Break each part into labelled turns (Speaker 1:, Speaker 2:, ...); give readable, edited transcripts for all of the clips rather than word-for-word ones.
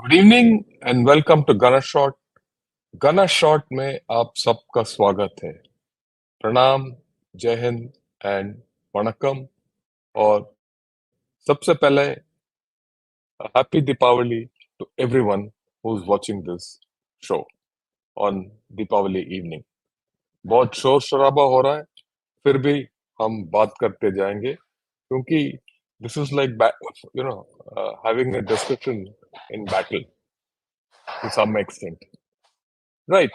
Speaker 1: Good evening and welcome to Gana shot. Gana shot में आप सबका स्वागत है। प्रणाम, जय हिंद एंड वणक्कम। और सबसे पहले happy Deepavali to everyone who is watching this show on Deepavali evening. बहुत शोर शराबा हो रहा है, फिर भी हम बात करते जाएंगे क्योंकि this is like you know having a discussion in battle to some extent, right?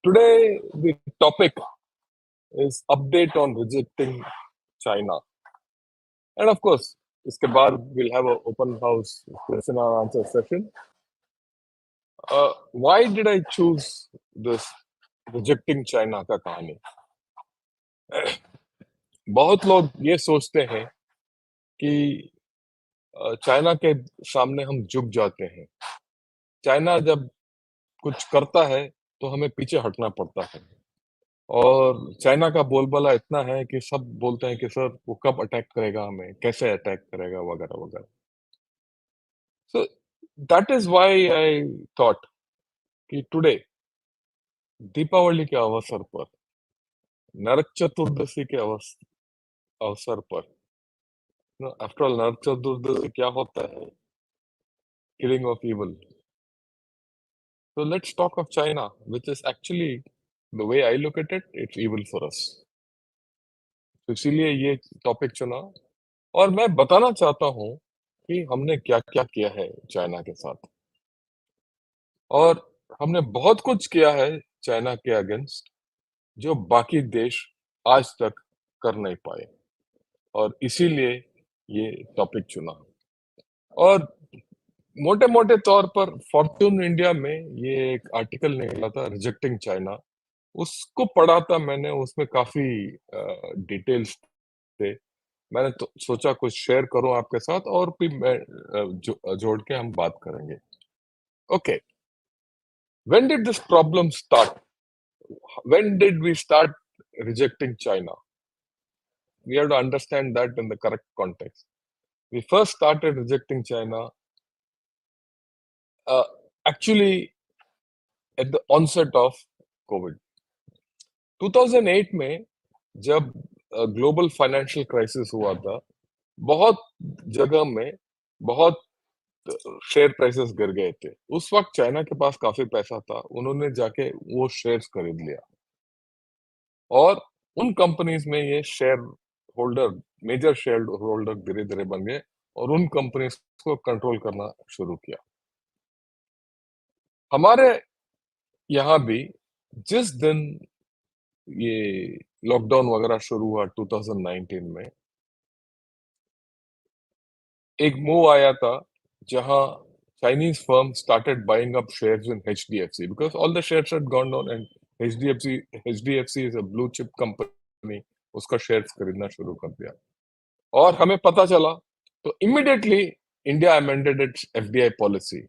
Speaker 1: Today the topic is update on rejecting China, and of course, इसके बाद we'll have an open house question and answer session. Why did I choose this rejecting China का कहानी? बहुत लोग ये सोचते हैं कि चाइना के सामने हम झुक जाते हैं। चाइना जब कुछ करता है तो हमें पीछे हटना पड़ता है। और चाइना का बोलबाला इतना है कि सब बोलते हैं कि सर वो कब अटैक करेगा, हमें कैसे अटैक करेगा, वगैरह वगैरह। So that is why I thought कि टुडे दीपावली के अवसर पर, नरक चतुर्दशी के अवसर पर, आफ्टर ऑल नरक चतुर्दशी क्या होता है? Killing of evil. So let's talk of China, which is actually, the way I look at it, it's evil for us. तो इसीलिए ये टॉपिक चुना और मैं बताना चाहता हूँ कि हमने क्या क्या किया है चाइना के साथ। और हमने बहुत कुछ किया है चाइना के अगेंस्ट जो बाकी देश आज तक कर नहीं पाए, और इसीलिए ये टॉपिक चुना। और मोटे मोटे तौर पर फॉर्च्यून इंडिया में ये एक आर्टिकल निकला था, रिजेक्टिंग चाइना। उसको पढ़ा था मैंने, उसमें काफी डिटेल्स थे। मैंने तो सोचा कुछ शेयर करूं आपके साथ, और भी मैं जोड़ के हम बात करेंगे। Okay, when did this problem start? When did we start rejecting China? We have to understand that in the correct context. We first started rejecting China uh, actually at the onset of COVID. 2008 में जब global financial crisis हुआ था, बहुत जगह में बहुत share prices गिर गए थे। उस वक्त चाइना के पास काफी पैसा था, उन्होंने जाके वो शेयर्स खरीद लिया और उन कंपनीज में ये share holder, major share holder धीरे धीरे बन गए और उन कंपनीज को कंट्रोल करना शुरू किया। हमारे यहाँ भी जिस दिन ये लॉकडाउन वगैरह शुरू हुआ 2019 में, एक मूव आया था जहां Chinese firm started buying up shares in HDFC because all the shares had gone down and HDFC is a blue chip company, उसका शेयर्स खरीदना शुरू कर दिया। और हमें पता चला तो immediately India amended its FDI policy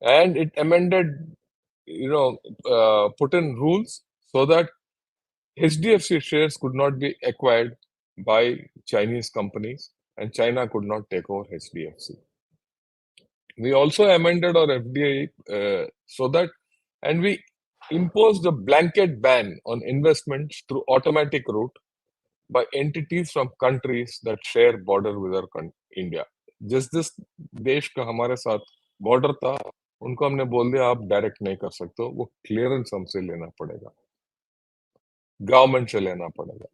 Speaker 1: and it amended, put in rules so that HDFC shares could not be acquired by Chinese companies and China could not take over HDFC. We also amended our FDI so that, and we imposed a blanket ban on investments through automatic route by entities from countries that share border with our India. जिस देश का हमारे साथ border था, उनको हमने बोल दिया आप डायरेक्ट नहीं कर सकते हो, वो क्लियरेंस हमसे लेना पड़ेगा, गवर्नमेंट से लेना पड़ेगा।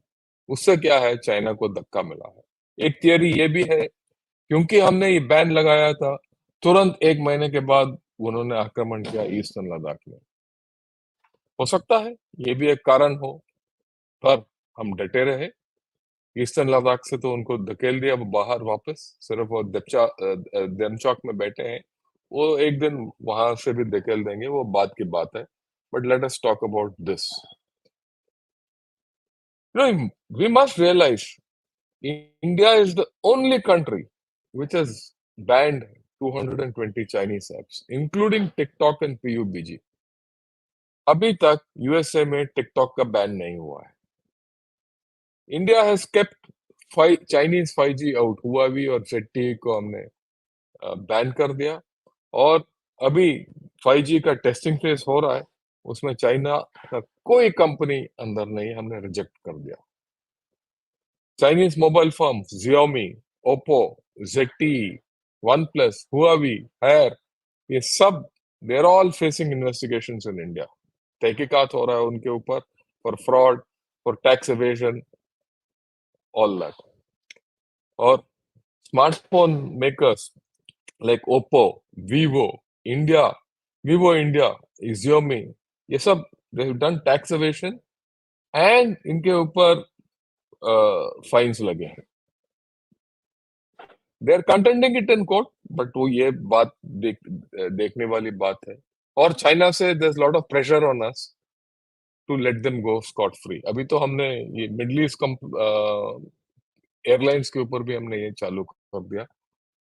Speaker 1: उससे क्या है, चाइना को धक्का मिला है। एक थियरी ये भी है, क्योंकि हमने ये बैन लगाया था, तुरंत 1 महीने के बाद उन्होंने आक्रमण किया ईस्टर्न लद्दाख में। हो सकता है ये भी एक कारण हो, पर हम डटे रहे। ईस्टर्न लद्दाख से तो उनको धकेल दिया बाहर वापस, सिर्फ वो देमचौक में बैठे हैं। वो एक दिन वहां से भी धकेल देंगे, वो बात की बात है। But let us talk about this. We must realize India is the only country which has banned 220 Chinese apps, including TikTok and PUBG. अभी तक यूएसए में टिकटॉक का बैन नहीं हुआ है। India has kept Chinese 5G out. Huawei और ZTE को हमने बैन कर दिया और अभी 5G का टेस्टिंग फेज हो रहा है, उसमें चाइना का कोई कंपनी अंदर नहीं, हमने रिजेक्ट कर दिया। Chinese mobile firms Xiaomi, Oppo, ZTE, OnePlus, Huawei, Hair, ये सब they are all facing investigations in India. तहकीकात हो रहा है उनके ऊपर for fraud, for tax evasion, all that. और smartphone makers like Oppo, Vivo India, Vivo India, Xiaomi, ये सब they have done tax evasion and इनके ऊपर फाइन्स लगे हैं। They are contending it in court, but वो ये बात देखने वाली बात है। और चाइना से there is lot of pressure on us to let them go scot free. अभी तो हमने ये मिडल ईस्ट एयरलाइंस के ऊपर भी हमने ये चालू कर दिया,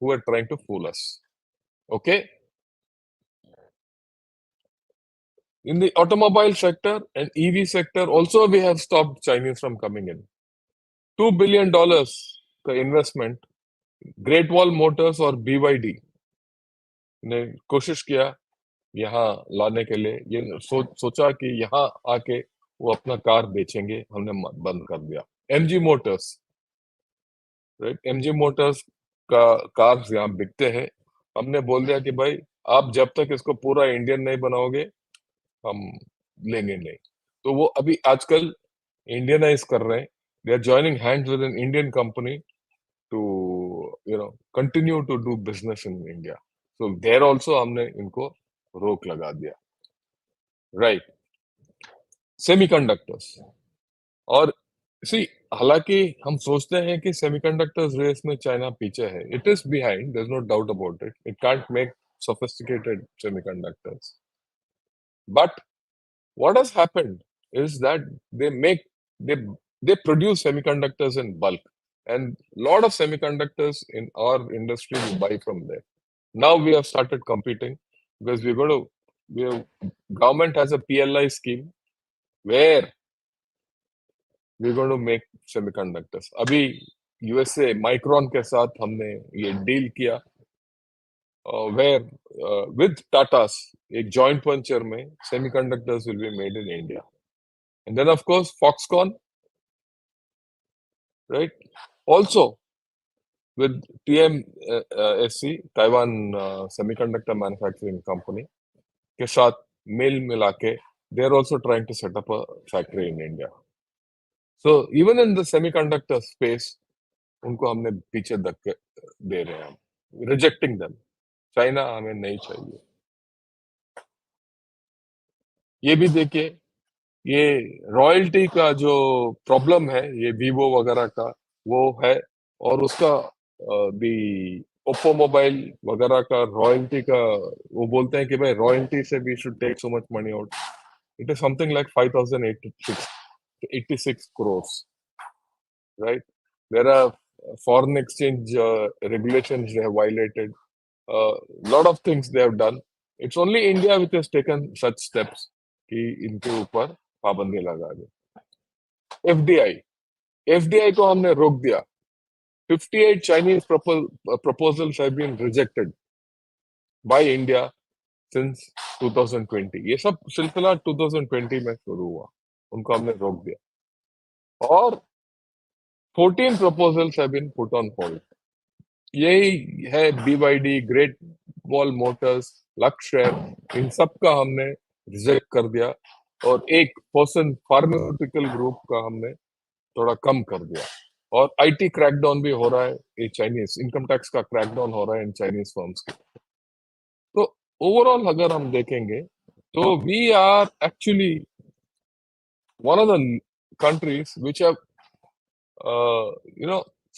Speaker 1: who are trying to fool us. Okay, in the automobile sector and EV sector also we have stopped Chinese from coming in. $2 billion का इन्वेस्टमेंट ग्रेट वॉल मोटर्स और BYD ने कोशिश किया यहाँ लाने के लिए। ये सोचा कि यहाँ आके वो अपना कार बेचेंगे, हमने बंद कर दिया। MG Motors, right, MG Motors का कार्स यहाँ बिकते हैं, हमने बोल दिया कि भाई आप जब तक इसको पूरा इंडियन नहीं बनाओगे हम लेंगे नहीं। तो वो अभी आजकल इंडियनाइज कर रहे हैं, they are joining hands with an Indian company to continue to do business in India. So there also हमने इनको रोक लगा दिया, राइट। सेमीकंडक्टर्स और सी, हालांकि हम सोचते हैं कि सेमीकंडक्टर्स रेस में चाइना पीछे है, it is behind, there is no doubt about it, it can't make sophisticated semiconductors, but what has happened is that they make they they produce semiconductors in bulk, and lot of semiconductors in our industry we buy from there. Now we have started competing because we have, government has a PLI scheme where we're going to make semiconductors. अभी USA micron के साथ हमने ये deal किया where with Tata's एक joint venture में semiconductors will be made in India. And then, of course, Foxconn, right? Also, with TMSC, Taiwan Semiconductor Manufacturing Company, के साथ मेल मिला के, they are also trying to set up a factory in India. So, even in the semiconductor space, उनको हमने पीछे धक्के दे रहे हैं हम, rejecting them. चाइना हमें नहीं चाहिए। ये भी देखिए, ये रॉयल्टी का जो प्रॉब्लम है, ये वीवो वगैरह का वो है, और उसका भी ओप्पो मोबाइल वगैरह का रॉयल्टी का वो बोलते हैं कि भाई रॉयल्टी से we should take so much money out. It is something like 5086 crores, right? There are foreign exchange regulations they have violated, lot of things they have done. It's only India which has taken such steps कि इनके ऊपर पाबंदी लगा दे। FDI को हमने रोक दिया। 58 Chinese proposals have been rejected by India since 2020। ये सब सिलसिला 2020 में शुरू हुआ, उनको हमने रोक दिया। और 14 proposals have been put on hold। यही है BYD, ग्रेट वॉल मोटर्स, लक्ष्य, इन सब का हमने रिजेक्ट कर दिया, और एक पर्सन फार्मास्यूटिकल ग्रुप का हमने थोड़ा कम कर दिया। और आईटी क्रैकडाउन भी हो रहा है, ये चाइनीज इनकम टैक्स का क्रैकडाउन हो रहा है इन चाइनीज फर्म्स के। तो ओवरऑल अगर हम देखेंगे तो we are actually one of the countries which have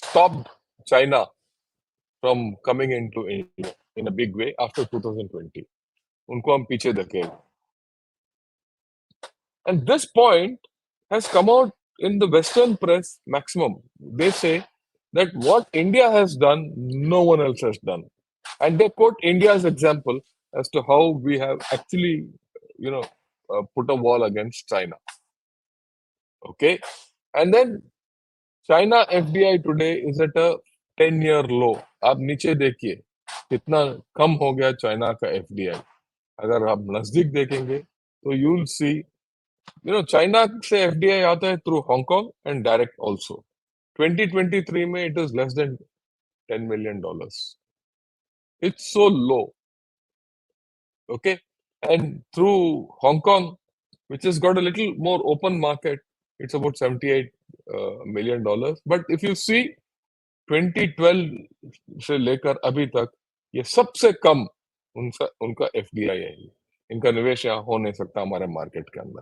Speaker 1: stopped China from coming into India in a big way after 2020। उनको हम पीछे धकेल, and this point has come out in the Western press maximum. They say that what India has done, no one else has done. And they quote India's example as to how we have actually, put a wall against China. Okay. And then China FDI today is at a 10-year low. आप नीचे देखिए, कितना कम हो गया China का FDI. अगर आप नजदीक देखेंगे तो यू विल सी, चाइना से एफडीआई आता है through Hong Kong and direct also. 2023 में it is less than $10 million. It's so low. Okay. And through Hong Kong, which has got a little more open market, it's about $78 million. But if you see 2012 से लेकर अभी तक ये सबसे कम उनका उनका FDI है। इनका निवेश यहाँ हो नहीं सकता हमारे मार्केट के अंदर।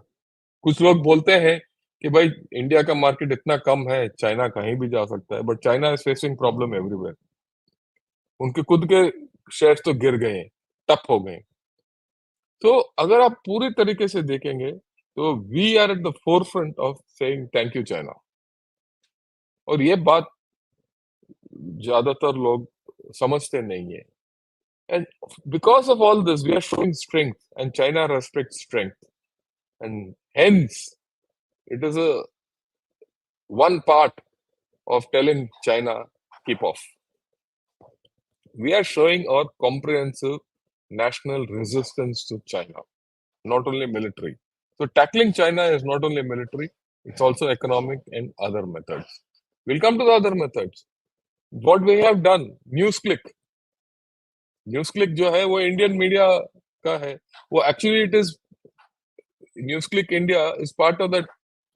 Speaker 1: कुछ लोग बोलते हैं कि भाई इंडिया का मार्केट इतना कम है, चाइना कहीं भी जा सकता है, but China is facing problem everywhere. उनके खुद के शेयर्स तो गिर गए हैं, टप हो गए। तो अगर आप पूरी तरीके से देखेंगे तो we are at the forefront of saying thank you China. और ये बात ज्यादातर लोग समझते नहीं है। And because of all this we are showing strength and China respect strength, and hence it is a one part of telling China keep off. We are showing our comprehensive national resistance to China, not only military. So tackling China is not only military, it's also economic and other methods. We'll come to the other methods. What we have done, NewsClick जो है वो Indian media का है। वो actually it is NewsClick India is part of that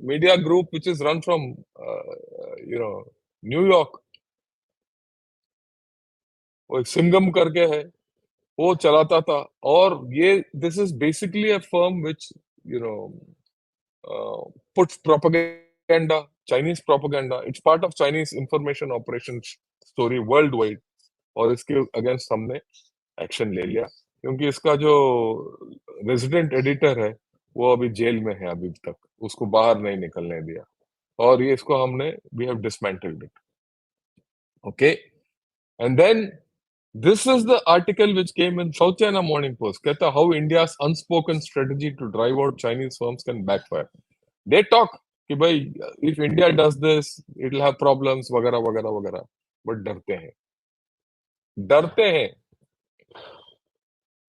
Speaker 1: media group which is run from New York. वो एक सिंगम करके है, वो चलाता था। और ये this is basically a firm which you know puts propaganda, Chinese propaganda. It's part of Chinese information operations story worldwide. और इसके अगेंस्ट हमने एक्शन ले लिया क्योंकि इसका जो रेजिडेंट एडिटर है वो अभी जेल में है अभी तक, उसको बाहर नहीं निकलने दिया। और ये इसको हमने we have dismantled it. Okay, and then this is the article which came in South China Morning Post. कहता how India's unspoken strategy to drive out Chinese firms can backfire. They talk कि भाई if India does this, it'll have problems वगैरह वगैरह वगैरह, but डरते हैं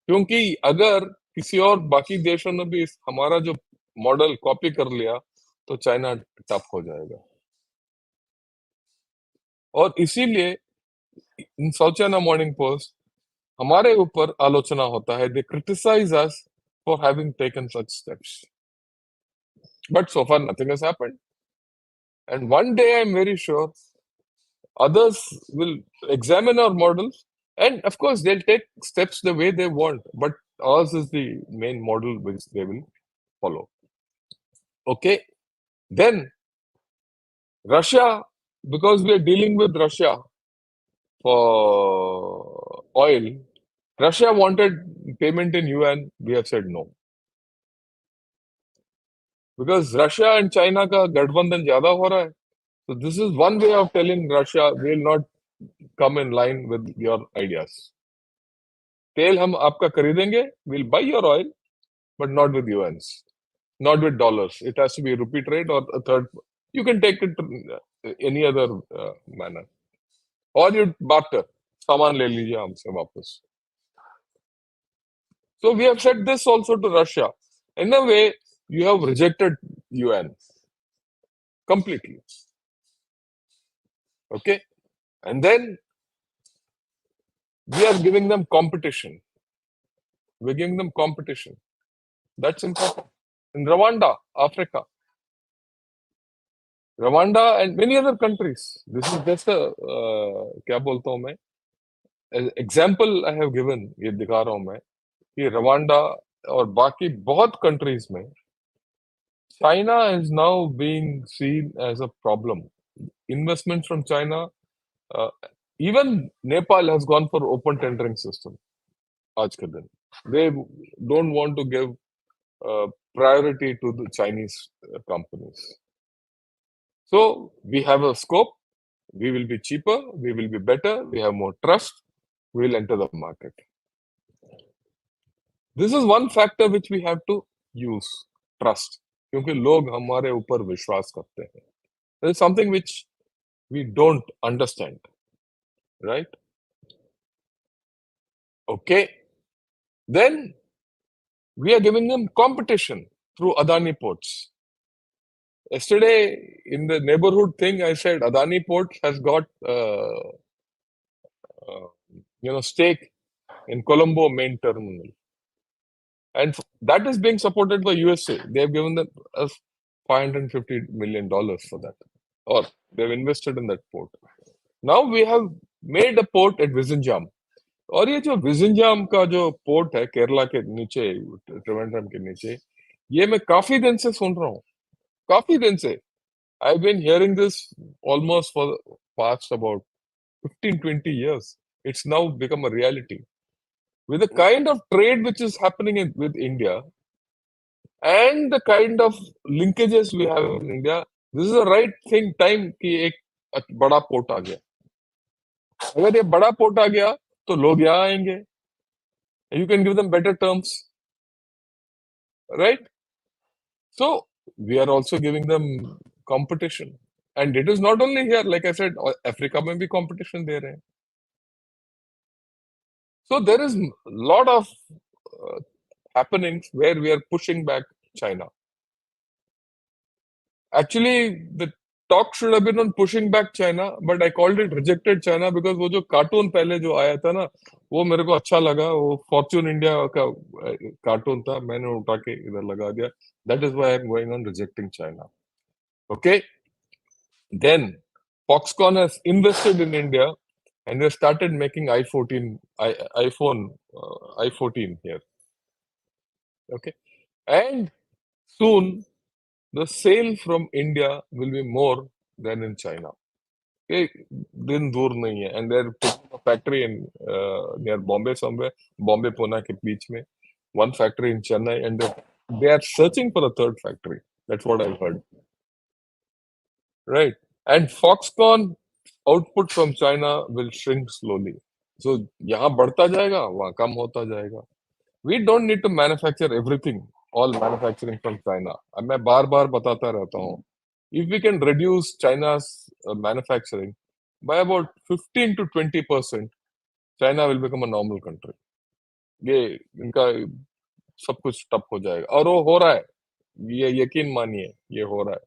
Speaker 1: क्योंकि अगर किसी और बाकी देशों ने भी हमारा जो मॉडल कॉपी कर लिया तो चाइना टफ हो जाएगा। और इसीलिए in South China Morning Post हमारे ऊपर आलोचना होता है, they criticise us for having taken such steps, but so far nothing has happened. And one day I am very sure others will examine our models, and of course they'll take steps the way they want, but ours is the main model which they will follow. Okay, then Russia, because we are dealing with Russia for oil, Russia wanted payment in yuan, we have said no, because Russia and China का गठबंधन ज्यादा हो रहा है। So this is one way of telling Russia we will not come in line with your ideas. तेल हम आपका खरीदेंगे, we'll buy your oil, but not with yuans, not with dollars. It has to be rupee trade or a third. You can take it any other manner, or you barter. सामान ले लीजिए हमसे वापस. So we have said this also to Russia. In a way, you have rejected yuan completely. Okay, and then we are giving them competition. We're giving them competition. That's important. In Rwanda, Africa, Rwanda and many other countries. This is just a क्या बोलता हूँ मैं, example I have given, ये दिखा रहा हूँ मैं कि रवांडा और बाकी बहुत कंट्रीज में China is now being seen as a problem. Investment from China, even Nepal has gone for open tendering system आज के दिन. They don't want to give priority to the Chinese companies. So we have a scope. We will be cheaper. We will be better. We have more trust. We will enter the market. This is one factor which we have to use, trust. क्योंकि लोग हमारे ऊपर विश्वास करते हैं. There is something which we don't understand, right? Okay, then we are giving them competition through Adani ports. Yesterday in the neighborhood thing, I said Adani port has got uh, stake in Colombo main terminal, and that is being supported by USA. They have given them us $550 million for that, or they've invested in that port. Now we have made a port at Vizinjam. और ये जो विजिंजाम का जो port है केरला के नीचे, त्रिवेंद्रम के नीचे, ये मैं काफी दिन से सुन रहा हूँ, काफी दिन से. I've been hearing this almost for the past about 15-20 years. It's now become a reality. With the kind of trade which is happening with India and the kind of linkages we have in India, this is the right thing time कि एक बड़ा port आ गया. अगर ये बड़ा port आ गया तो लोग यहाँ आएंगे. You can give them better terms, right? So we are also giving them competition. And it is not only here, like I said, Africa में भी competition दे रहे हैं. So there is a lot of happenings where we are pushing back China. Actually, the talk should have been on pushing back China, but I called it rejected China because वो जो cartoon पहले जो आया था ना, वो मेरे को अच्छा लगा. वो फॉर्च्यून इंडिया का कार्टून था, मैंने उठा के इधर लगा दिया. That is why I'm going on rejecting China. Okay. Then Foxconn has invested in India and they started making iPhone i14 here. Okay. And soon the sale from India will be more than in China. Okay. दिन दूर नहीं है. And they're putting a factory in near Bombay somewhere, Bombay Pune के बीच में, one factory in Chennai, and they are searching for a third factory. That's what I've heard. Right. And Foxconn output from China will shrink slowly. So यहाँ बढ़ता जाएगा, वहाँ कम होता जाएगा. We don't need to manufacture everything, all manufacturing from China. अब मैं बार बार बताता रहता हूँ. If we can reduce China's manufacturing by about 15 to 20%, China will become a normal country. ये इनका सब कुछ टप हो जाएगा. और वो हो रहा है. ये यकीन मानिए, ये हो रहा है.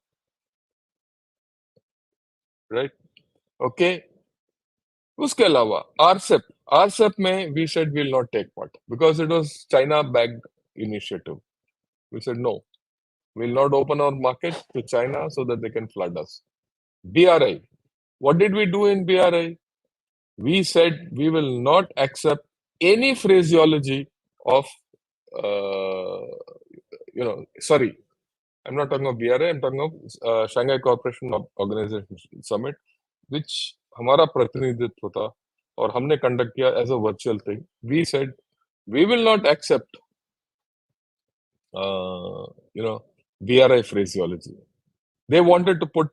Speaker 1: Right? Okay. उसके अलावा आरसेप में we said we'll not take part because it was China backed initiative. We said no, we'll not open our market to China so that they can flood us. BRI, what did we do in BRI? We said we will not accept any phraseology of sorry, I'm not talking of BRI, I'm talking of Shanghai Cooperation Organization Summit, which हमारा प्रतिनिधित्व था और हमने conduct किया as a virtual thing. We said we will not accept BRI phraseology. They wanted to put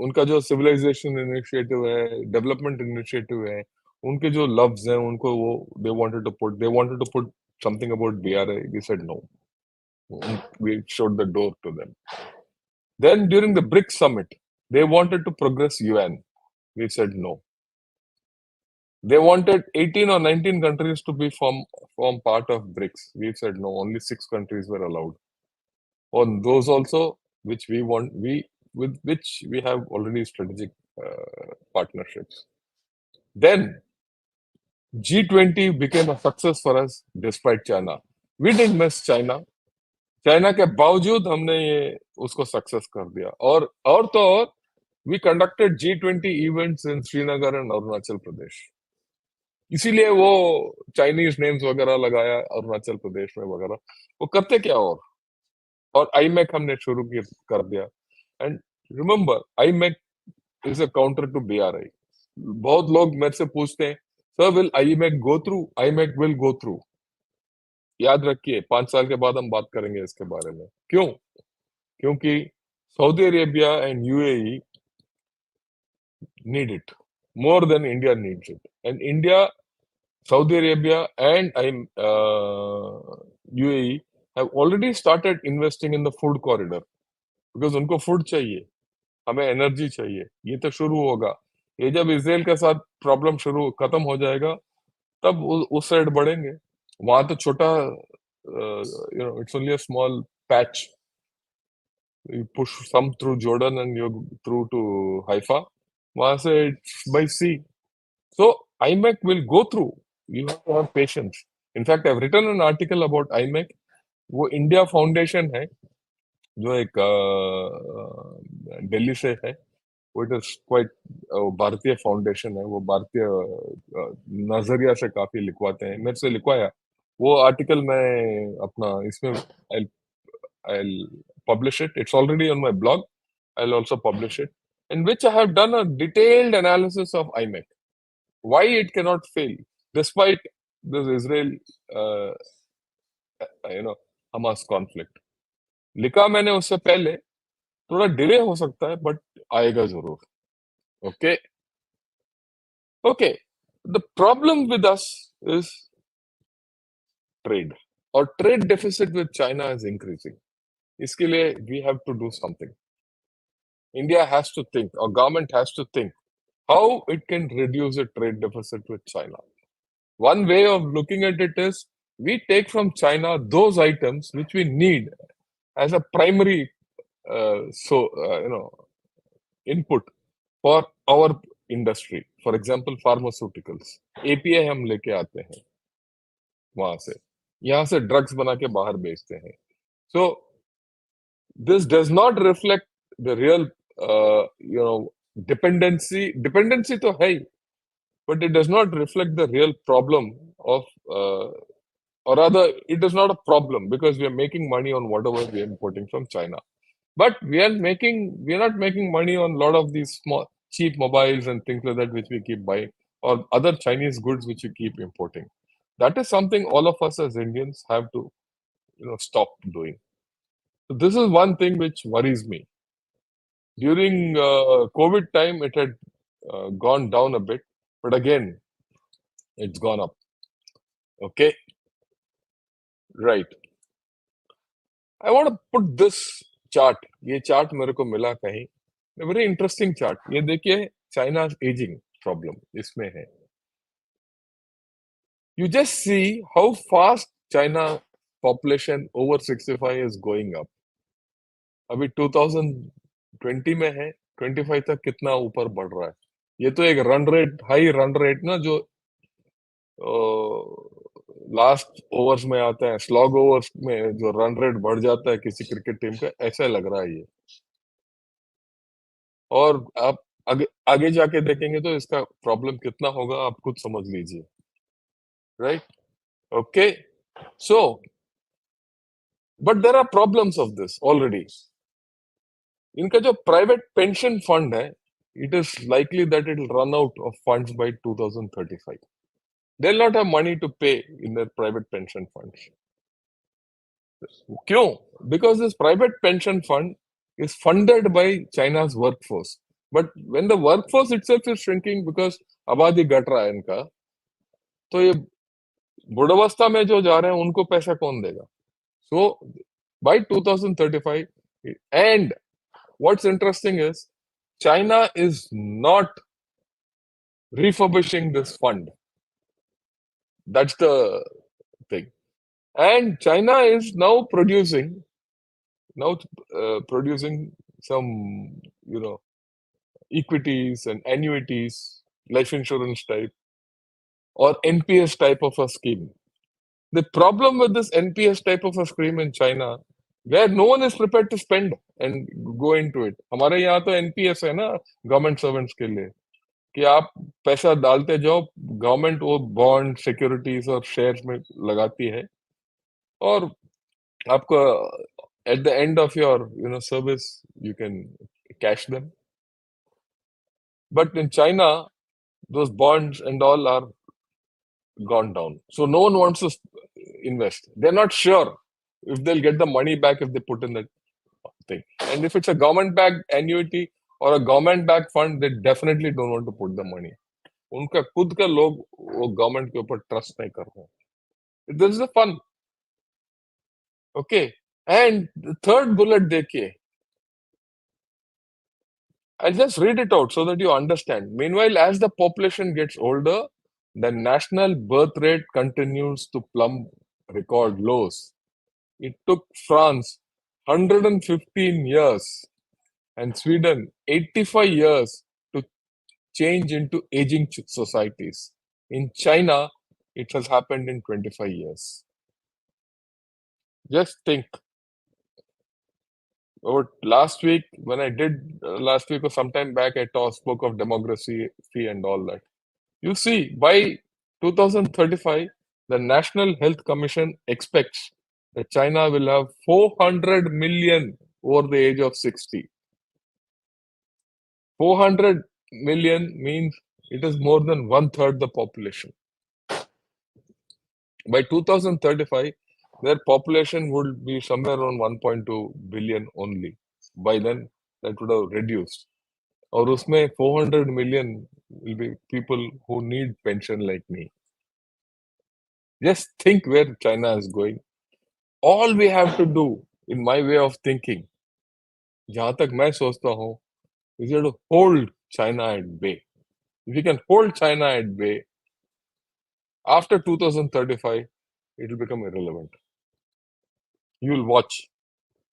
Speaker 1: उनका जो civilization initiative है, development initiative है, उनके जो लव्स हैं, उनको वो they wanted to put something about BRI. We said no. We showed the door to them. Then during the BRICS summit, they wanted to progress UN. We said no. They wanted 18 or 19 countries to be form part of BRICS. We said no, only 6 countries were allowed. On those also, with which we have already strategic partnerships. Then G20 became a success for us despite China. We didn't miss China. China के बावजूद हमने ये उसको success कर दिया. और तो और we conducted G20 events in Srinagar and Arunachal Pradesh. इसीलिए वो चाइनीज नेम्स वगैरह लगाया अरुणाचल प्रदेश में वगैरह. वो करते क्या और आईमेक हमने शुरू कर दिया. And remember IMEC is a counter to BRI. बहुत लोग मेरे से पूछते हैं, sir will IMEC go through? IMEC will go through. याद रखिए, 5 साल के बाद हम बात करेंगे इसके बारे में. क्यों? क्योंकि Saudi Arabia and UAE need it more than India needs it. And India, Saudi Arabia and UAE have already started investing in the food corridor because उनको food चाहिए, हमें energy चाहिए. ये तो शुरू होगा. ये जब इजराइल के साथ प्रॉब्लम खत्म हो जाएगा, तब उस साइड बढ़ेंगे। वहां तो छोटा, it's only a small patch, you push some through Jordan and you're through to Haifa. वहां से it's by sea. So IMEC will go through. You have to have patience. In fact, I've written an article about IMEC. वो India foundation है जो एक दिल्ली से है। वो it is quite भारतीय फाउंडेशन है। वो भारतीय नजरिया से काफी लिखवाते हैं, मेरे से लिखवाया। वो आर्टिकल मैं अपना इसमें I'll publish it. It's already on my blog. I'll also publish it, in which I have done a detailed analysis of IMEC, why it cannot fail despite this Israel, uh, Hamas conflict. लिखा मैंने उससे पहले, थोड़ा delay हो सकता है but आएगा जरूर। Okay okay, the problem with us is trade, और trade deficit with China is increasing. इसके लिए we have to do something. India has to think, or government has to think, how it can reduce the trade deficit with China. One way of looking at it is we take from China those items which we need as a primary, input for our industry. For example, pharmaceuticals. API हम लेके आते हैं वहां से, यहाँ से drugs बना के बाहर बेचते हैं। So this does not reflect the real, dependency to hai, but it does not reflect the real problem of, or rather it is not a problem because we are making money on whatever we are importing from China, but we are not making money on a lot of these small cheap mobiles and things like that which we keep buying, or other Chinese goods which we keep importing. That is something all of us as Indians have to, stop doing. So this is one thing which worries me. During COVID time, it had gone down a bit, but again, it's gone up. Okay, right. I want to put this chart. ये chart मेरे को मिला कहीं. A very interesting chart. ये देखिए, China's aging problem इसमें है. You just see how fast China population over 65 is going up. अभी 2020 में है, 25 तक कितना ऊपर बढ़ रहा है। ये तो एक run rate, high run rate ना, जो लास्ट ओवर्स में आता है, स्लॉग ओवर्स में जो रन रेट बढ़ जाता है किसी क्रिकेट टीम का, ऐसा लग रहा है ये। और आप आगे आगे जाके देखेंगे तो इसका प्रॉब्लम कितना होगा आप खुद समझ लीजिए। Right, okay, so but there are problems of this already. इनका जो प्राइवेट पेंशन फंड है, it is likely that it will run out of funds by 2035. They'll not have money to pay in their private pension funds. क्यों? Because this private pension fund is funded by China's workforce. But when the workforce itself is shrinking because आबादी घट रहा है इनका, तो ये बुढ़ावस्था में जो जा रहे हैं उनको पैसा कौन देगा? So by 2035, and what's interesting is China is not refurbishing this fund. That's the thing. And China is now producing some, equities and annuities, life insurance type, or NPS type of a scheme. The problem with this NPS type of a scheme in China, where no one is prepared to spend and go into it. हमारे यहाँ तो NPS है ना, government servants के लिए, कि आप पैसा डालते जाओ, गवर्नमेंट वो बॉन्ड, सिक्योरिटीज और शेयर्स में लगाती है, और आपको at the end of your service you can cash them. But in China, those bonds and all are gone down, so no one wants to invest. They're not sure if they'll get the money back if they put in that thing. And if it's a government backed annuity or a government backed fund, they definitely don't want to put the money. उनका खुद का लोग वो government के ऊपर trust नहीं कर रहे. This is the fun. Okay, and the third bullet देखिए. I'll just read it out so that you understand. Meanwhile, as the population gets older, The national birth rate continues to plumb record lows. It took France 115 years and Sweden 85 years to change into aging societies. In China, it has happened in 25 years. Just think, over last week, when I did last week or sometime back, I spoke of demography and all that. You see, by 2035, the National Health Commission expects that China will have 400 million over the age of 60. 400 million means it is more than one third the population. By 2035, their population would be somewhere around 1.2 billion only. By then, that would have reduced. और उसमें 400 million will be people who need pension like me. Just think where China is going. All we have to do, in my way of thinking, जहां तक मैं सोचता हूँ, is to hold China at bay. If you can hold China at bay, after 2035, it will become irrelevant. You will watch.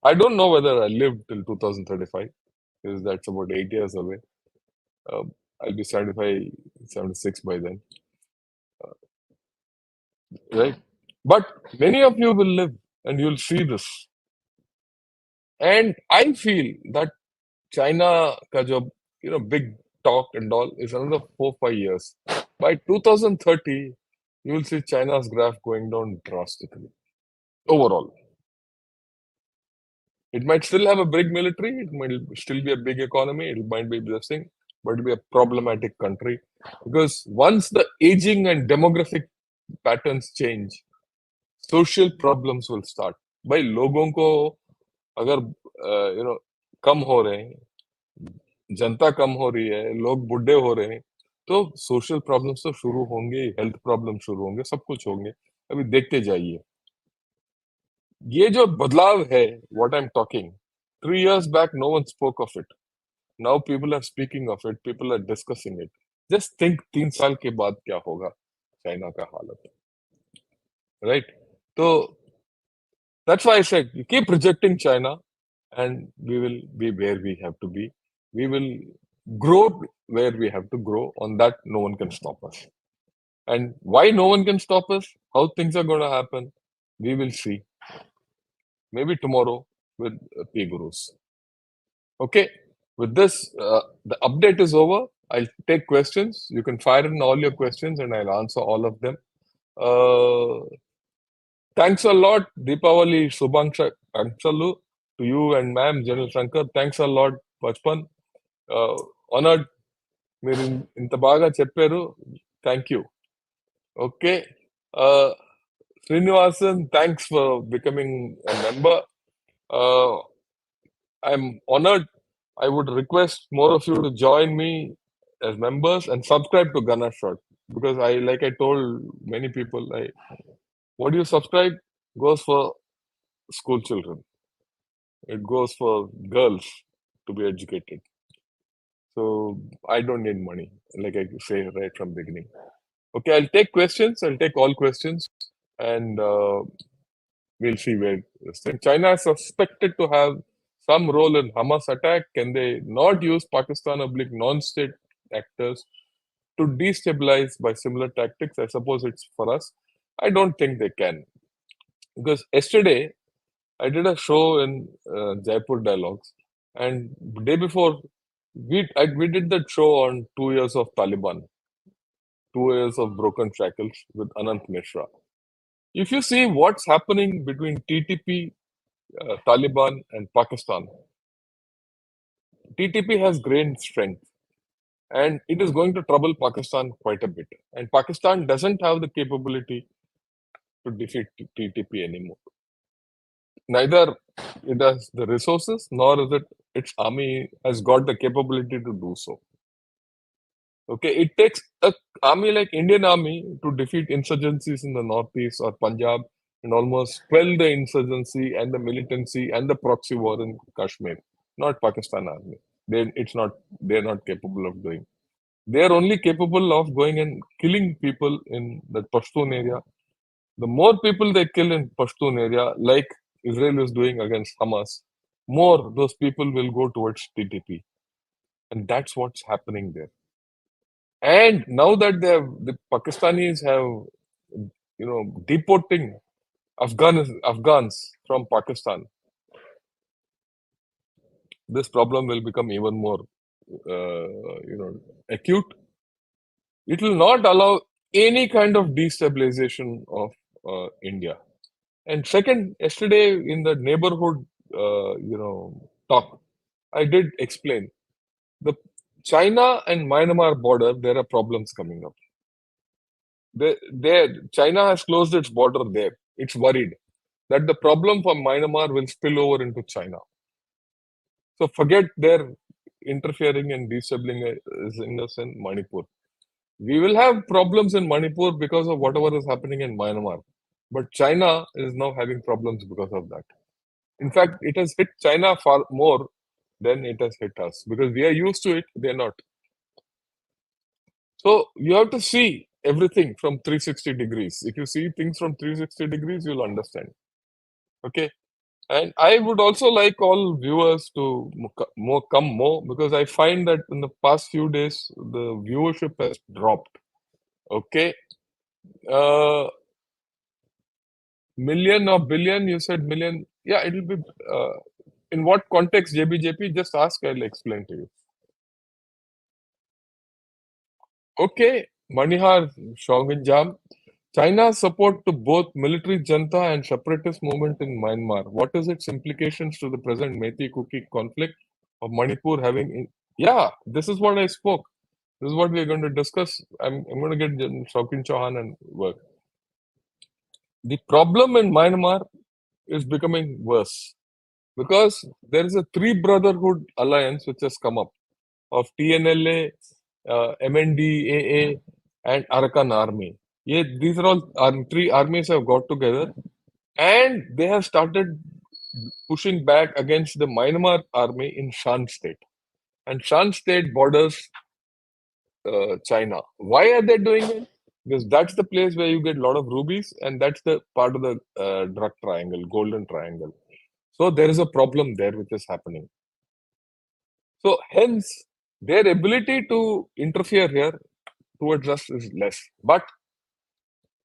Speaker 1: I don't know whether I live till 2035, because that's about 8 years away. I'll be 75, 76 by then, right? But many of you will live and you'll see this. And I feel that China ka jo, big talk and all is another 4-5 years. By 2030, you will see China's graph going down drastically. Overall. It might still have a big military, it might still be a big economy, it might be this thing, but it'll be a problematic country. Because once the aging and demographic patterns change, social problems will start. भाई लोगों को अगर कम हो रहे हैं, जनता कम हो रही है, लोग बुढ़े हो रहे हैं, तो सोशल प्रॉब्लम्स तो शुरू होंगे, हेल्थ प्रॉब्लम शुरू होंगे, सब कुछ होंगे. अभी देखते जाइए. ये जो बदलाव है, what I'm talking, 3 years back no one spoke of it. Now people are speaking of it, people are discussing it. Just think 3 साल के बाद क्या होगा चाइना का हालत, right? So that's why I said you keep rejecting China and we will be where we have to be. We will grow where we have to grow. On that, no one can stop us. And why no one can stop us? How things are going to happen? We will see. Maybe tomorrow with P Gurus. Okay. With this, the update is over. I'll take questions. You can fire in all your questions and I'll answer all of them. Thanks a lot, Deepavali Subhangshalu, to you and ma'am, General Shankar. Thanks a lot, Bachpan. Honored, మీరు ఇంత బాగా చెప్పారు. Thank you. Okay. Srinivasan, thanks for becoming a member. I'm honored. I would request more of you to join me as members and subscribe to Gunner Shot, because like I told many people, what you subscribe goes for school children. It goes for girls to be educated. So I don't need money, like I say right from beginning. Okay, I'll take questions. I'll take all questions, and we'll see where this thing. China is suspected to have some role in Hamas attack. Can they not use Pakistan oblique non-state actors to destabilize by similar tactics? I suppose it's for us. I don't think they can, because yesterday I did a show in Jaipur Dialogues, and day before we did that show on 2 years of Taliban, 2 years of broken shackles with Anant Mishra. If you see what's happening between TTP, Taliban, and Pakistan, TTP has gained strength, and it is going to trouble Pakistan quite a bit. And Pakistan doesn't have the capability to defeat TTP anymore. Neither it has the resources, nor is it its army has got the capability to do so. Okay, it takes an army like Indian army to defeat insurgencies in the northeast or Punjab and almost quell the insurgency and the militancy and the proxy war in Kashmir. Not Pakistan army. They're not capable of doing. They are only capable of going and killing people in the Pashtun area. The more people they kill in Pashtun area, like Israel is doing against Hamas, more those people will go towards TTP. And that's what's happening there. And now that the Pakistanis have, deporting Afghans from Pakistan, this problem will become even more, acute. It will not allow any kind of destabilization of India. And second, yesterday in the neighborhood, talk, I did explain the China and Myanmar border. There are problems coming up. China has closed its border there. It's worried that the problem for Myanmar will spill over into China. So forget their interfering and destabilizing us in Manipur. We will have problems in Manipur because of whatever is happening in Myanmar. But China is now having problems because of that. In fact, it has hit China far more than it has hit us because we are used to it, they're not. So you have to see everything from 360 degrees. If you see things from 360 degrees, you'll understand. Okay. And I would also like all viewers to come more because I find that in the past few days, the viewership has dropped. Okay. Uh, Million or billion, you said million. Yeah, it'll be. In what context, JBJP? Just ask, I'll explain to you. Okay. Manihar Shonginjam. China's support to both military junta and separatist movement in Myanmar. What is its implications to the present Meitei-Kuki conflict of Manipur having? Yeah, this is what I spoke. This is what we're going to discuss. I'm going to get Shaukin Chauhan and work. The problem in Myanmar is becoming worse because there is a three brotherhood alliance which has come up of TNLA, MNDAA, and Arakan Army. Yeah, these are all three armies have got together and they have started pushing back against the Myanmar army in Shan state. And Shan state borders China. Why are they doing it? Because that's the place where you get a lot of rubies, and that's the part of the drug triangle, golden triangle. So there is a problem there which is happening. So hence their ability to interfere here towards us is less. But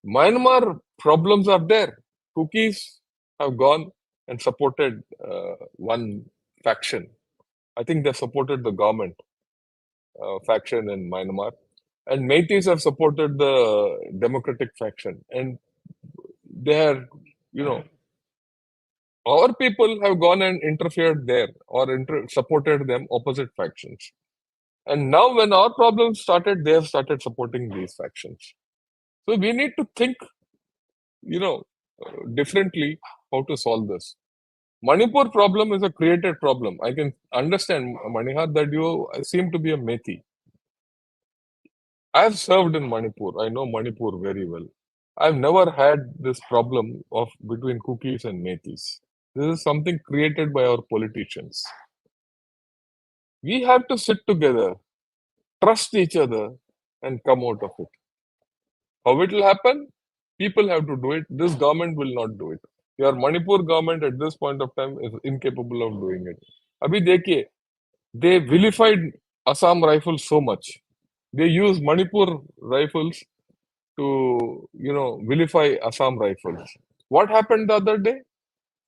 Speaker 1: Myanmar problems are there. Cookies have gone and supported one faction. I think they supported the government faction in Myanmar. And Métis have supported the democratic faction. And they are, you know, our people have gone and interfered there or supported them opposite factions. And now when our problems started, they have started supporting these factions. So we need to think, differently how to solve this. Manipur problem is a created problem. I can understand, Manihar, that you seem to be a Methi. I've served in Manipur. I know Manipur very well. I've never had this problem of between cookies and Methis. This is something created by our politicians. We have to sit together, trust each other, and come out of it. How it will happen? People have to do it. This government will not do it. Your Manipur government at this point of time is incapable of doing it. Abhi dekhiye, they vilified Assam rifles so much. They use Manipur rifles to, vilify Assam rifles. What happened the other day?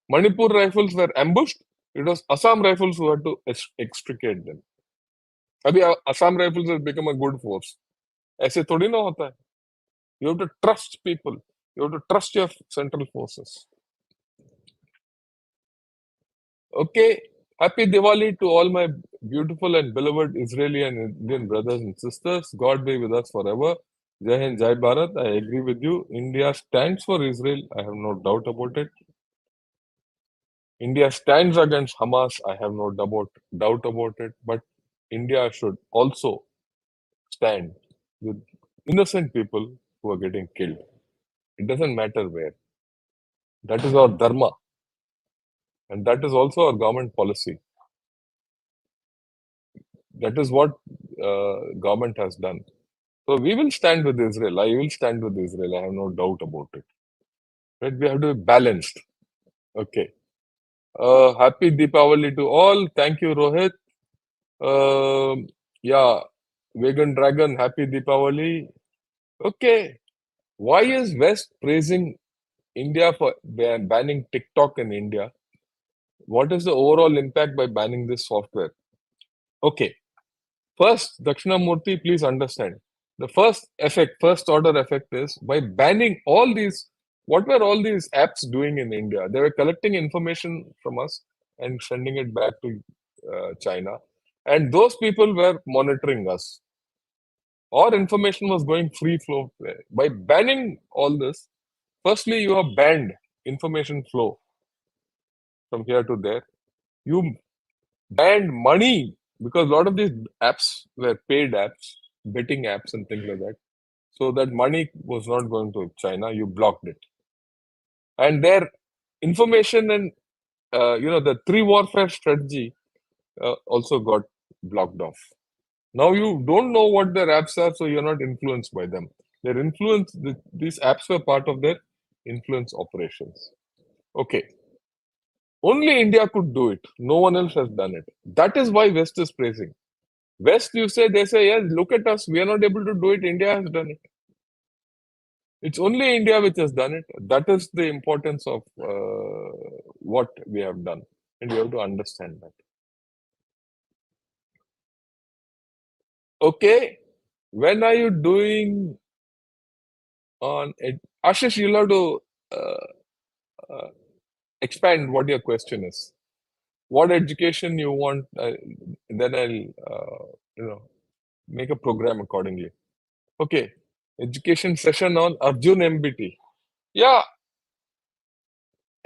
Speaker 1: Manipur rifles were ambushed. It was Assam rifles who had to extricate them. Abhi Assam rifles has become a good force. ऐसे थोड़ी ना होता है. You have to trust people. You have to trust your central forces. Okay. Happy Diwali to all my beautiful and beloved Israeli and Indian brothers and sisters. God be with us forever. Jai Hind, Jai Bharat. I agree with you. India stands for Israel. I have no doubt about it. India stands against Hamas. I have no doubt about it. But India should also stand with innocent people who are getting killed. It doesn't matter where. That is our dharma. And that is also our government policy. That is what government has done. So we will stand with Israel. I will stand with Israel. I have no doubt about it. Right? We have to be balanced. Okay. Happy Deepavali to all. Thank you, Rohit. Yeah, Vegan Dragon, happy Deepavali. Okay. Why is West praising India for banning TikTok in India? What is the overall impact by banning this software? Okay. First, Dakshinamurthy, please understand. The first order effect is by banning all these, what were all these apps doing in India? They were collecting information from us and sending it back to China. And those people were monitoring us. Our information was going free flow. By banning all this, firstly, you have banned information flow from here to there. You banned money because a lot of these apps were paid apps, betting apps, and things like that. So that money was not going to China. You blocked it, and their information and the three warfare strategy also got blocked off. Now you don't know what their apps are, so you're not influenced by them. Their influence, these apps were part of their influence operations. Okay, only India could do it. No one else has done it. That is why West is praising. West, they say, yes, look at us. We are not able to do it. India has done it. It's only India which has done it. That is the importance of what we have done. And we have to understand that. Okay, when are you doing on it? Ashish, you'll have to uh, expand what your question is. What education you want, then I'll make a program accordingly. Okay, education session on Arjun MBT. Yeah,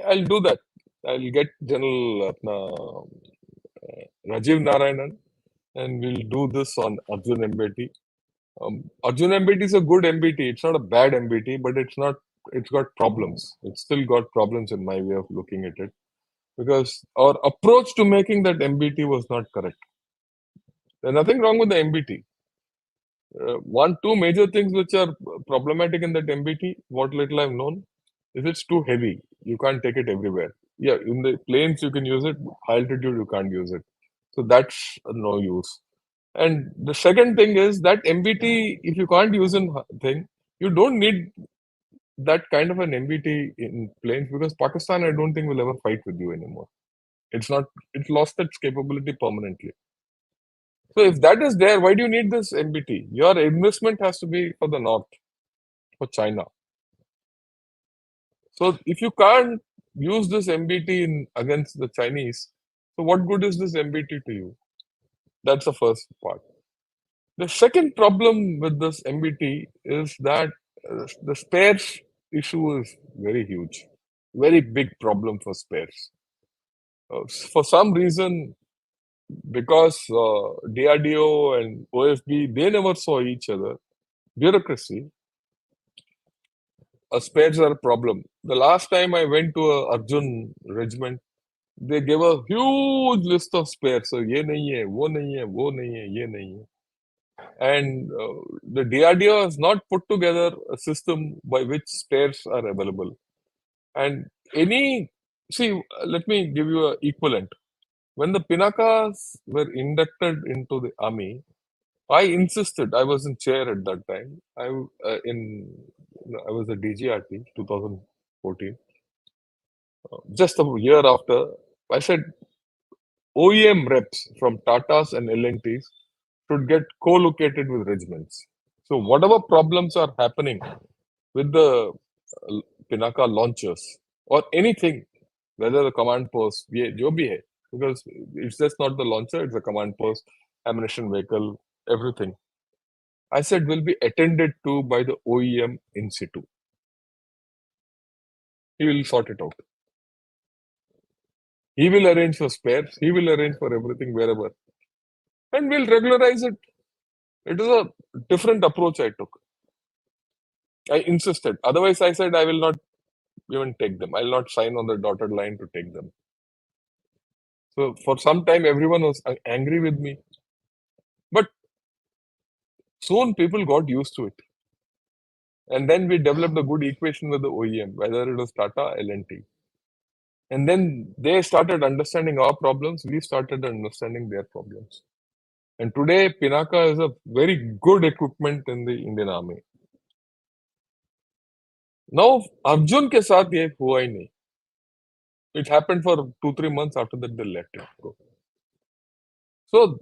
Speaker 1: I'll do that. I'll get General Rajiv Narayanan and we'll do this on Arjun MBT. Arjun MBT is a good MBT. It's not a bad MBT, but it's got problems. It's still got problems in my way of looking at it because our approach to making that MBT was not correct. There's nothing wrong with the MBT. Two major things which are problematic in that MBT, what little I've known, is it's too heavy. You can't take it everywhere. Yeah, in the plains you can use it, high altitude you can't use it. So that's no use. And the second thing is that MBT, if you can't use in thing, you don't need that kind of an MBT in planes because Pakistan, I don't think will ever fight with you anymore. It's lost its capability permanently. So if that is there, why do you need this MBT? Your investment has to be for the north, for China. So if you can't use this MBT against the Chinese, so what good is this MBT to you? That's the first part. The second problem with this MBT is that the spares issue is very huge, very big problem for spares. For some reason, because DRDO and OFB, they never saw each other, bureaucracy, spares are a problem. The last time I went to a Arjun regiment, they gave a huge list of spares. So, ye nahi hai, wo nahi hai, wo nahi hai, ye nahi hai. And the DRDO has not put together a system by which spares are available. And let me give you an equivalent. When the Pinakas were inducted into the army, I insisted. I was in chair at that time. I was a DGRT 2014. Just a year after, I said OEM reps from Tatas and L&Ts should get co-located with regiments. So whatever problems are happening with the Pinaka launchers or anything, whether the command post, jo bhi hai, because it's just not the launcher, it's the command post, ammunition vehicle, everything. I said will be attended to by the OEM in situ. He will sort it out. He will arrange for spares. He will arrange for everything wherever. And we'll regularize it. It is a different approach I took. I insisted. Otherwise, I said I will not even take them. I'll not sign on the dotted line to take them. So for some time, everyone was angry with me. But Soon people got used to it. And then we developed a good equation with the OEM, whether it was Tata, L&T. And then they started understanding our problems, we started understanding their problems. And today, Pinaka is a very good equipment in the Indian Army. Now, Arjun के साथ ये हुआ ही नहीं. It happened for 2-3 months after that they let it go. So,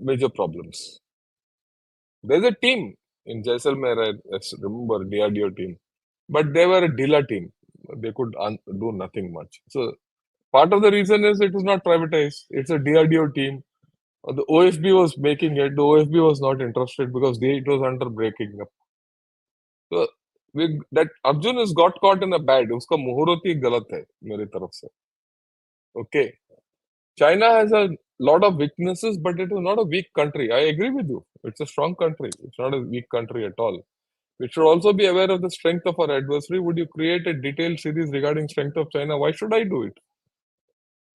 Speaker 1: major problems. There's a team in Jaisalmer, I remember, DRDO team. But they were a dealer team. They could do nothing much. So, part of the reason is it is not privatized. It's a DRDO team. The OFB was making it. The OFB was not interested because it was under breaking up. So, that Arjun has got caught in a bad. उसका मुहूर्त ही गलत है मेरी तरफ से. Okay. China has a lot of weaknesses, but it is not a weak country. I agree with you. It's a strong country. It's not a weak country at all. We should also be aware of the strength of our adversary. Would you create a detailed series regarding strength of China? Why should I do it?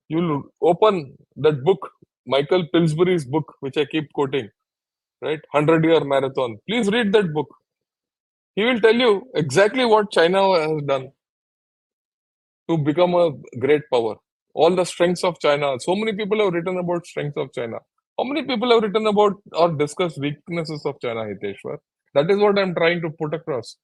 Speaker 1: You'll open that book, Michael Pillsbury's book, which I keep quoting, right? 100-year marathon. Please read that book. He will tell you exactly what China has done to become a great power. All the strengths of China. So many people have written about strengths of China. How many people have written about or discussed weaknesses of China, Hiteshwar? That is what I'm trying to put across.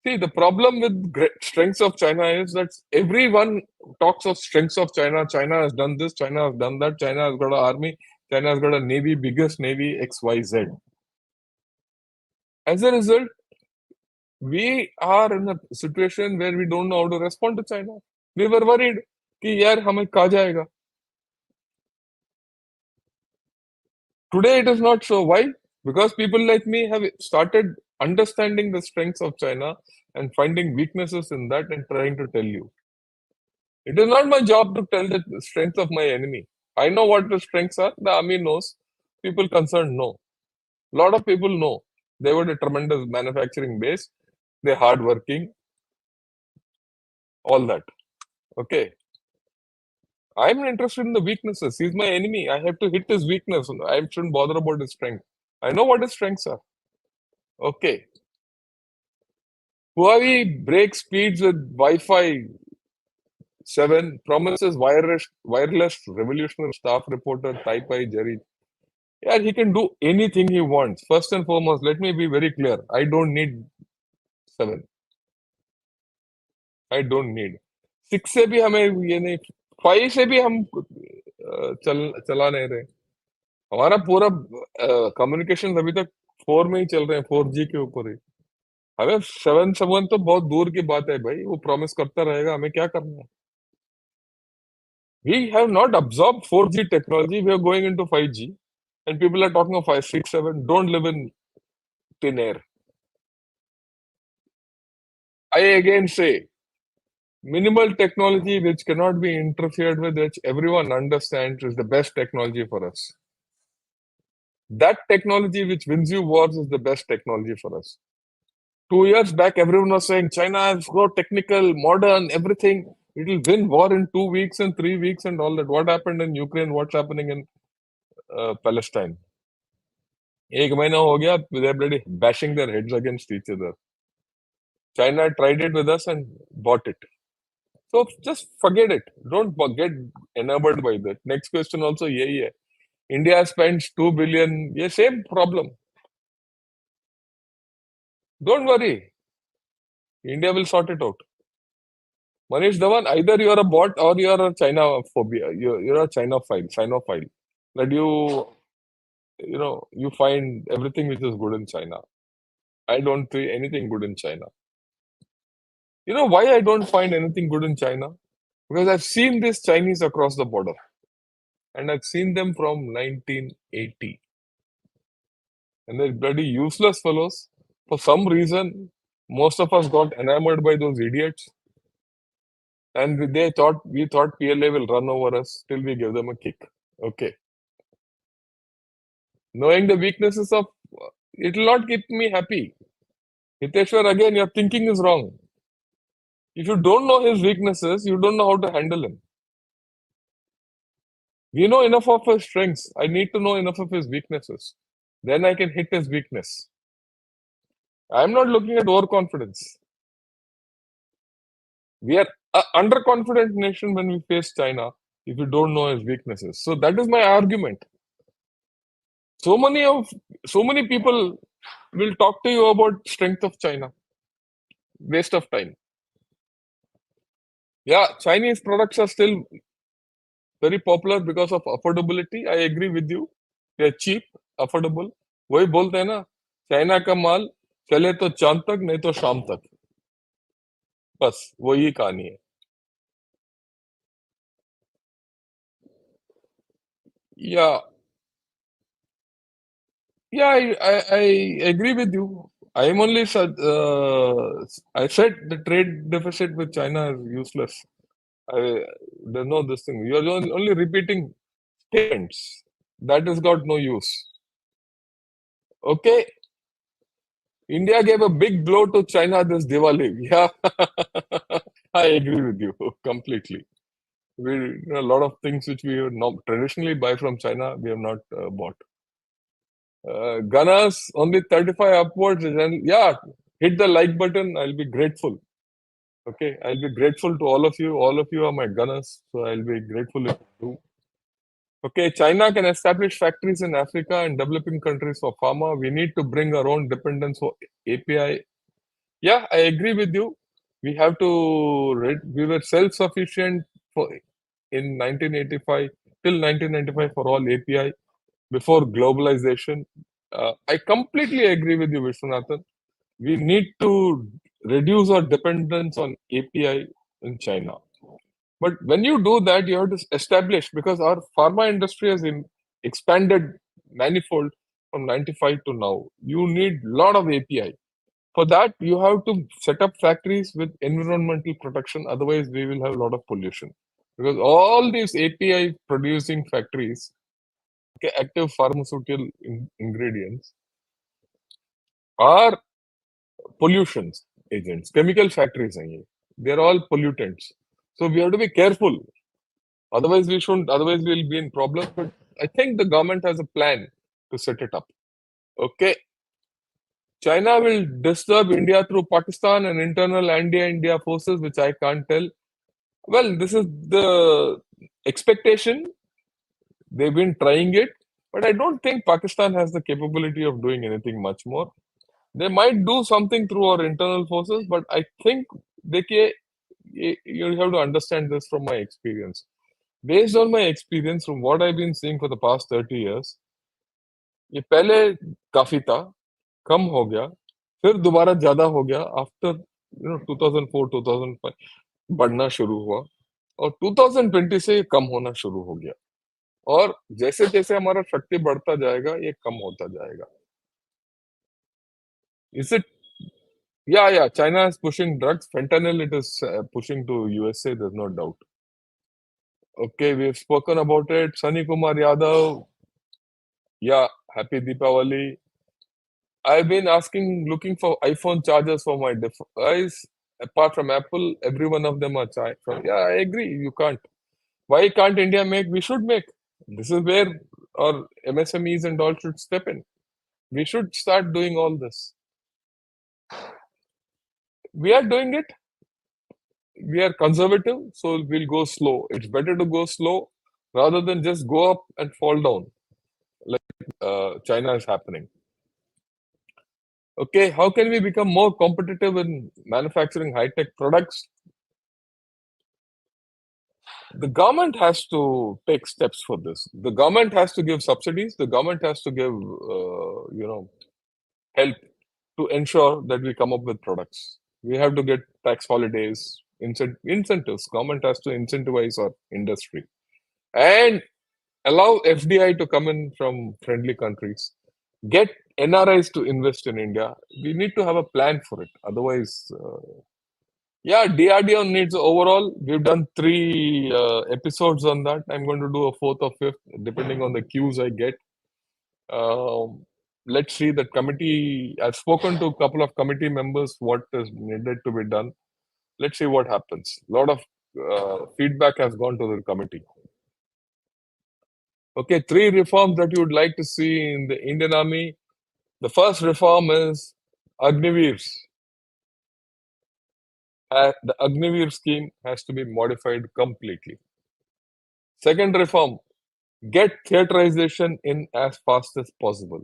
Speaker 1: See, the problem with strengths of China is that everyone talks of strengths of China. China has done this, China has done that, China has got an army, China has got a navy, biggest navy, XYZ. As a result, we are in a situation where we don't know how to respond to China. We were worried कि यार हमें कहा जाएगा. Today it is not so. Why? Because people like me have started understanding the strengths of China and finding weaknesses in that and trying to tell you. It is not my job to tell the strengths of my enemy. I know what the strengths are. The army knows. People concerned know. A lot of people know. They were a tremendous manufacturing base. They're hardworking. All that. Okay. I'm interested in the weaknesses. He's my enemy. I have to hit his weakness. I shouldn't bother about his strength. I know what his strengths are. Okay. Huawei breaks speeds with Wi-Fi 7, promises wireless revolutionary, staff reporter Taipai Jerry. Yeah, he can do anything he wants. First and foremost, let me be very clear. I don't need 7. I don't need. 6 से भी हमें ये नहीं, 5 से भी हम चला नहीं रहे. हमारा पूरा कम्युनिकेशन अभी तक 4 में ही चल रहे हैं, 4G के ऊपर ही. हमें 7 तो बहुत दूर की बात है भाई. वो प्रॉमिस करता रहेगा, हमें क्या करना है. We have not absorbed 4G technology. We are going into 5G. And people are talking of 5, 6, 7. Don't live in thin air. I again say, minimal technology which cannot be interfered with, which everyone understands is the best technology for us. That technology which wins you wars is the best technology for us. 2 years back, everyone was saying China is so technical, modern, everything. It will win war in 2 weeks and 3 weeks and all that. What happened in Ukraine? What's happening in Palestine? एक महीना हो गया, they're bloody bashing their heads against each other. China tried it with us and bought it. So just forget it. Don't get enamored by that. Next question also यही है. India spends 2 billion. Yeah, same problem. Don't worry. India will sort it out. Manish Dhawan, either you are a bot or you are a China phobia. You're a China file, Sinophile. That you find everything which is good in China. I don't see anything good in China. You know why I don't find anything good in China? Because I've seen these Chinese across the border. And I've seen them from 1980. And they're bloody useless fellows. For some reason, most of us got enamored by those idiots. And we thought PLA will run over us till we give them a kick. Okay. Knowing the weaknesses of, it will not keep me happy. Hiteshwar, again, your thinking is wrong. If you don't know his weaknesses, you don't know how to handle him. We know enough of his strengths. I need to know enough of his weaknesses. then I can hit his weakness. I'm not looking at overconfidence. We are an underconfident nation when we face China if you don't know his weaknesses. So that is my argument. So many of so many people will talk to you about strength of China. Waste of time. Yeah, Chinese products are still very popular because of affordability. I agree with you. They are cheap, affordable. वही बोलते हैं ना, China का माल चले तो चांद तक नहीं तो शाम तक. बस वही कहानी है. Yeah, yeah, I agree with you. I am only I said the trade deficit with China is useless. I, there's no this thing. You're only repeating statements. That has got no use. Okay, India gave a big blow to China this Diwali. Yeah, I agree with you completely. We a lot of things which we would not traditionally buy from China, we have not bought. Gunners only 35 upwards, and yeah, hit the like button. I'll be grateful. Okay, I'll be grateful to all of you. All of you are my gunners, so I'll be grateful if you do. Okay, China can establish factories in Africa and developing countries for pharma. We need to bring our own dependence for API. Yeah, I agree with you. We have to. We were self-sufficient for in 1985 till 1995 for all API before globalization. I completely agree with you, Vishwanathan. We need to reduce our dependence on API in China. But when you do that, you have to establish because our pharma industry has expanded manifold from 95 to now. You need a lot of API. For that, you have to set up factories with environmental protection. Otherwise, we will have a lot of pollution. Because all these API producing factories, okay, active pharmaceutical ingredients, are pollution agents. Chemical factories, they're all pollutants. So we have to be careful. Otherwise, we shouldn't. Otherwise, we'll be in problem. But I think the government has a plan to set it up. Okay, China will disturb India through Pakistan and internal anti-India forces, which I can't tell. Well, this is the expectation. They've been trying it, but I don't think Pakistan has the capability of doing anything much more. They might do something through our internal forces, but I think you have to understand this from my experience. Based on my experience, from what I've been seeing for the past 30 years, ये पहले काफी था, कम हो गया, फिर दोबारा ज्यादा हो गया आफ्टर 2004 2005 बढ़ना शुरू हुआ और 2020 से ये कम होना शुरू हो गया और जैसे जैसे हमारा शक्ति बढ़ता जाएगा ये कम होता जाएगा. Is it? Yeah, China is pushing drugs. Fentanyl, it is pushing to USA, there's no doubt. Okay, we've spoken about it. Sunny Kumar Yadav, yeah, happy Deepavali. I've been looking for iPhone chargers for my device. Apart from Apple, every one of them are China. Yeah, I agree. You can't. Why can't India make? We should make. This is where our MSMEs and all should step in. We should start doing all this. We are doing it. We are conservative, so we'll go slow. It's better to go slow rather than just go up and fall down like China is happening. Okay, how can we become more competitive in manufacturing high-tech products? The government has to take steps for this. The government has to give subsidies. The government has to give, help to ensure that we come up with products. We have to get tax holidays, incentives. Government has to incentivize our industry and allow FDI to come in from friendly countries. Get NRIs to invest in India. We need to have a plan for it. Otherwise, yeah, DRDO needs overall. We've done 3 episodes on that. I'm going to do a fourth or fifth, depending on the cues I get. Let's see the committee. I've spoken to a couple of committee members what is needed to be done. Let's see what happens. A lot of feedback has gone to the committee. Okay, three reforms that you would like to see in the Indian Army. The first reform is Agniveers. The Agniveer scheme has to be modified completely. Second reform, get theaterization in as fast as possible.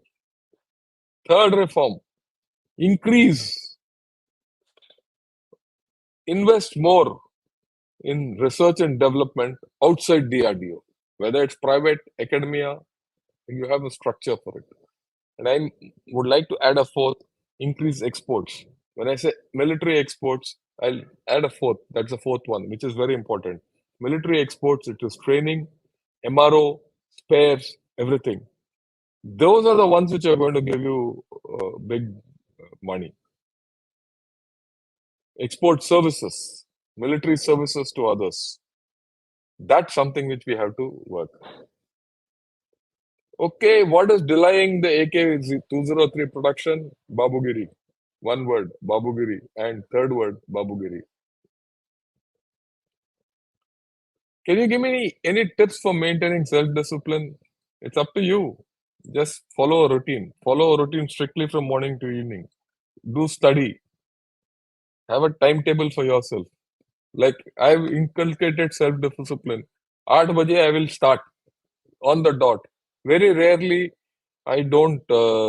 Speaker 1: Third reform, increase, invest more in research and development outside DRDO, whether it's private, academia, you have a structure for it. And I would like to add a fourth, increase exports. When I say military exports, I'll add a fourth. That's the fourth one, which is very important. Military exports, it is training, MRO, spares, everything. Those are the ones which are going to give you big money. Export services, military services to others. That's something which we have to work. Okay, what is delaying the AK-203 production? Babugiri. One word, Babugiri. And third word, Babugiri. Can you give me any tips for maintaining self-discipline? It's up to you. Just follow a routine. Follow a routine strictly from morning to evening. Do study. Have a timetable for yourself. Like I've inculcated self-discipline. 8 baje I will start on the dot. Very rarely I don't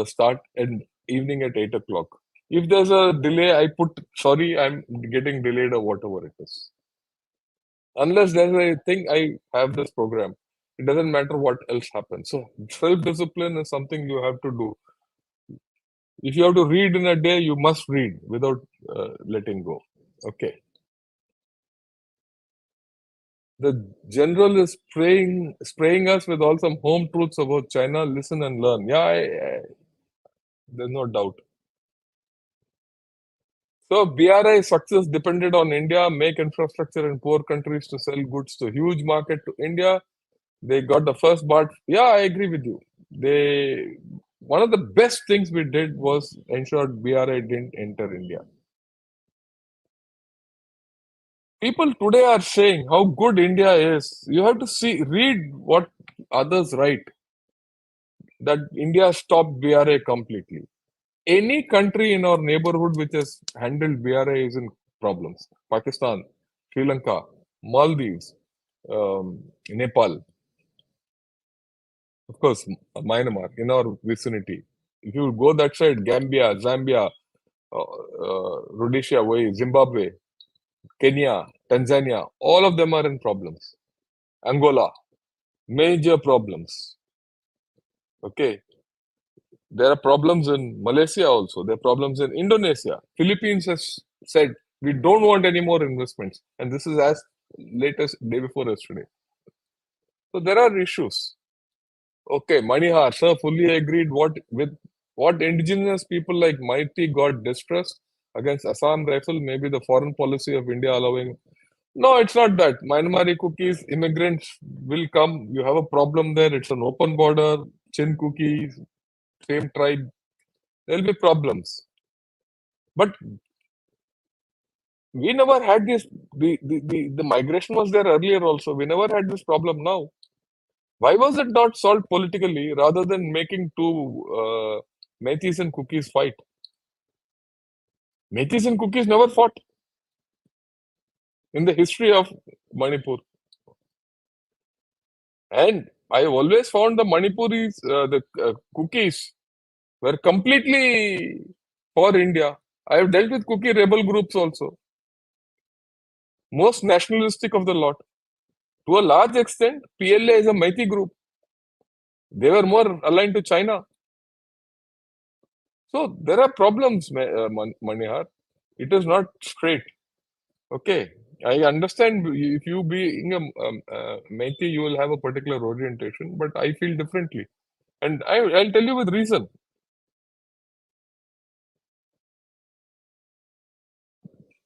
Speaker 1: start in evening at 8 o'clock. If there's a delay, I put sorry, I'm getting delayed or whatever it is. Unless there's a thing I have this program, it doesn't matter what else happens. So self-discipline is something you have to do. If you have to read in a day, you must read without letting go. Okay. The general is spraying us with all some home truths about China. Listen and learn. Yeah, there's no doubt. So BRI success depended on India, make infrastructure in poor countries to sell goods to huge market to India. They got the first part. Yeah, I agree with you. They one of the best things we did was ensure BRI didn't enter India. People today are saying how good India is. You have to read what others write. That India stopped BRI completely. Any country in our neighborhood which has handled BRI is in problems. Pakistan, Sri Lanka, Maldives, Nepal, of course, Myanmar in our vicinity. If you go that side, Gambia, Zambia, Rhodesia, Zimbabwe, Kenya, Tanzania, all of them are in problems. Angola, major problems. Okay, there are problems in Malaysia also. There are problems in Indonesia. Philippines has said we don't want any more investments, and this is as late as day before yesterday. So there are issues. Okay, Manihar, sir, fully agreed. What indigenous people like Mighty got distressed against Assam rifle? Maybe the foreign policy of India allowing. No, it's not that. Myanmari cookies, immigrants will come. You have a problem there. It's an open border. Chin cookies, same tribe. There'll be problems. But we never had this. The migration was there earlier also. We never had this problem now. Why was it not solved politically rather than making two Metis and cookies fight? Metis and cookies never fought in the history of Manipur. And I always found the Manipuris, the cookies were completely for India. I have dealt with cookie rebel groups also. Most nationalistic of the lot. To a large extent, PLA is a Meiti group. They were more aligned to China. So there are problems, Manihar. It is not straight. Okay. I understand if you being a Meiti, you will have a particular orientation, but I feel differently. And I'll tell you with reason.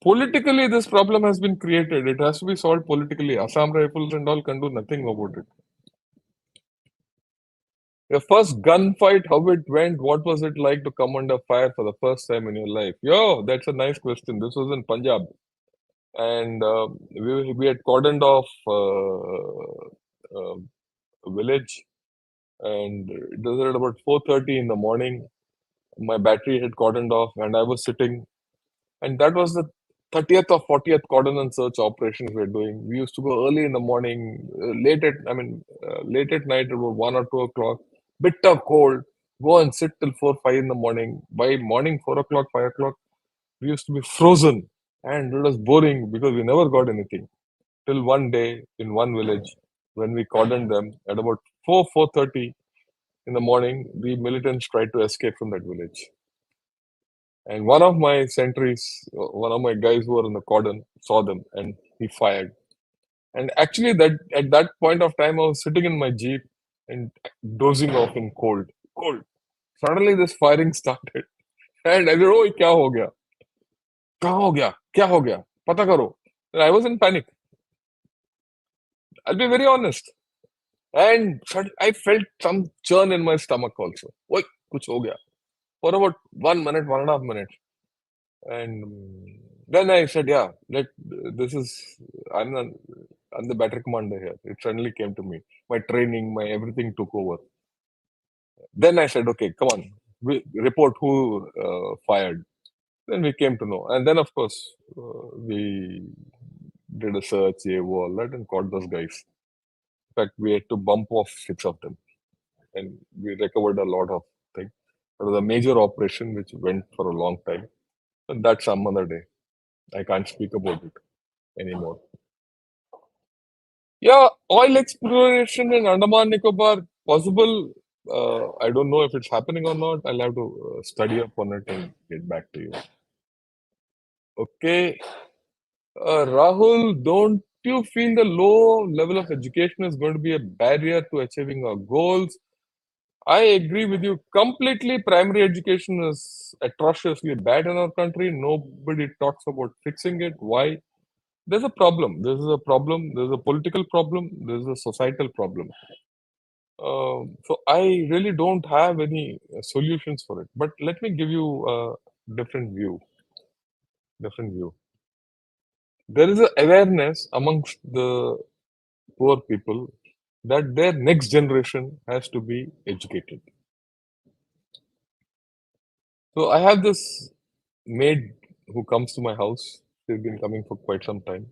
Speaker 1: Politically, this problem has been created. It has to be solved politically. Assam rifles and all can do nothing about it. Your first gunfight, how it went, what was it like to come under fire for the first time in your life? Yo, that's a nice question. This was in Punjab. And we had cordoned off a village. and it was at about 4:30 in the morning. My battery had cordoned off, and I was sitting, and that was the 30th or 40th cordon and search operations we were doing. We used to go early in the morning, late at night, about 1 or 2 o'clock, bitter cold, go and sit till 4, 5 in the morning. By morning, 4 o'clock, 5 o'clock, we used to be frozen, and it was boring because we never got anything. Till one day in one village, when we cordoned them at about 4:30 in the morning, the militants tried to escape from that village. And one of my sentries, one of my guys who were in the cordon, saw them and he fired. And actually, that at that point of time, I was sitting in my jeep and dozing off in cold. Suddenly, this firing started, and I said, "Oh, क्या हो गया? कहाँ हो गया? क्या हो गया? पता करो." And I was in panic. I'll be very honest. And I felt some churn in my stomach also. Oi, कुछ हो गया. For about 1 minute, 1.5 minutes. And then I said, "Yeah, this is I'm the I'm the battery commander here." It suddenly came to me. My training, my everything took over. Then I said, "Okay, come on, report who fired." Then we came to know, and then of course we did a search, all that, and caught those guys. In fact, we had to bump off 6 of them, and we recovered a lot of things. It was a major operation which went for a long time, but that's some other day. I can't speak about it anymore. Yeah, oil exploration in Andaman Nicobar possible. I don't know if it's happening or not. I'll have to study up on it and get back to you. Okay, Rahul, don't you feel the low level of education is going to be a barrier to achieving our goals? I agree with you completely. Primary education is atrociously bad in our country. Nobody talks about fixing it. Why? There's a problem. This is a problem. There's a political problem. There's a societal problem. So I really don't have any solutions for it. But let me give you a different view. Different view. There is an awareness amongst the poor people that their next generation has to be educated. So I have this maid who comes to my house. She's been coming for quite some time.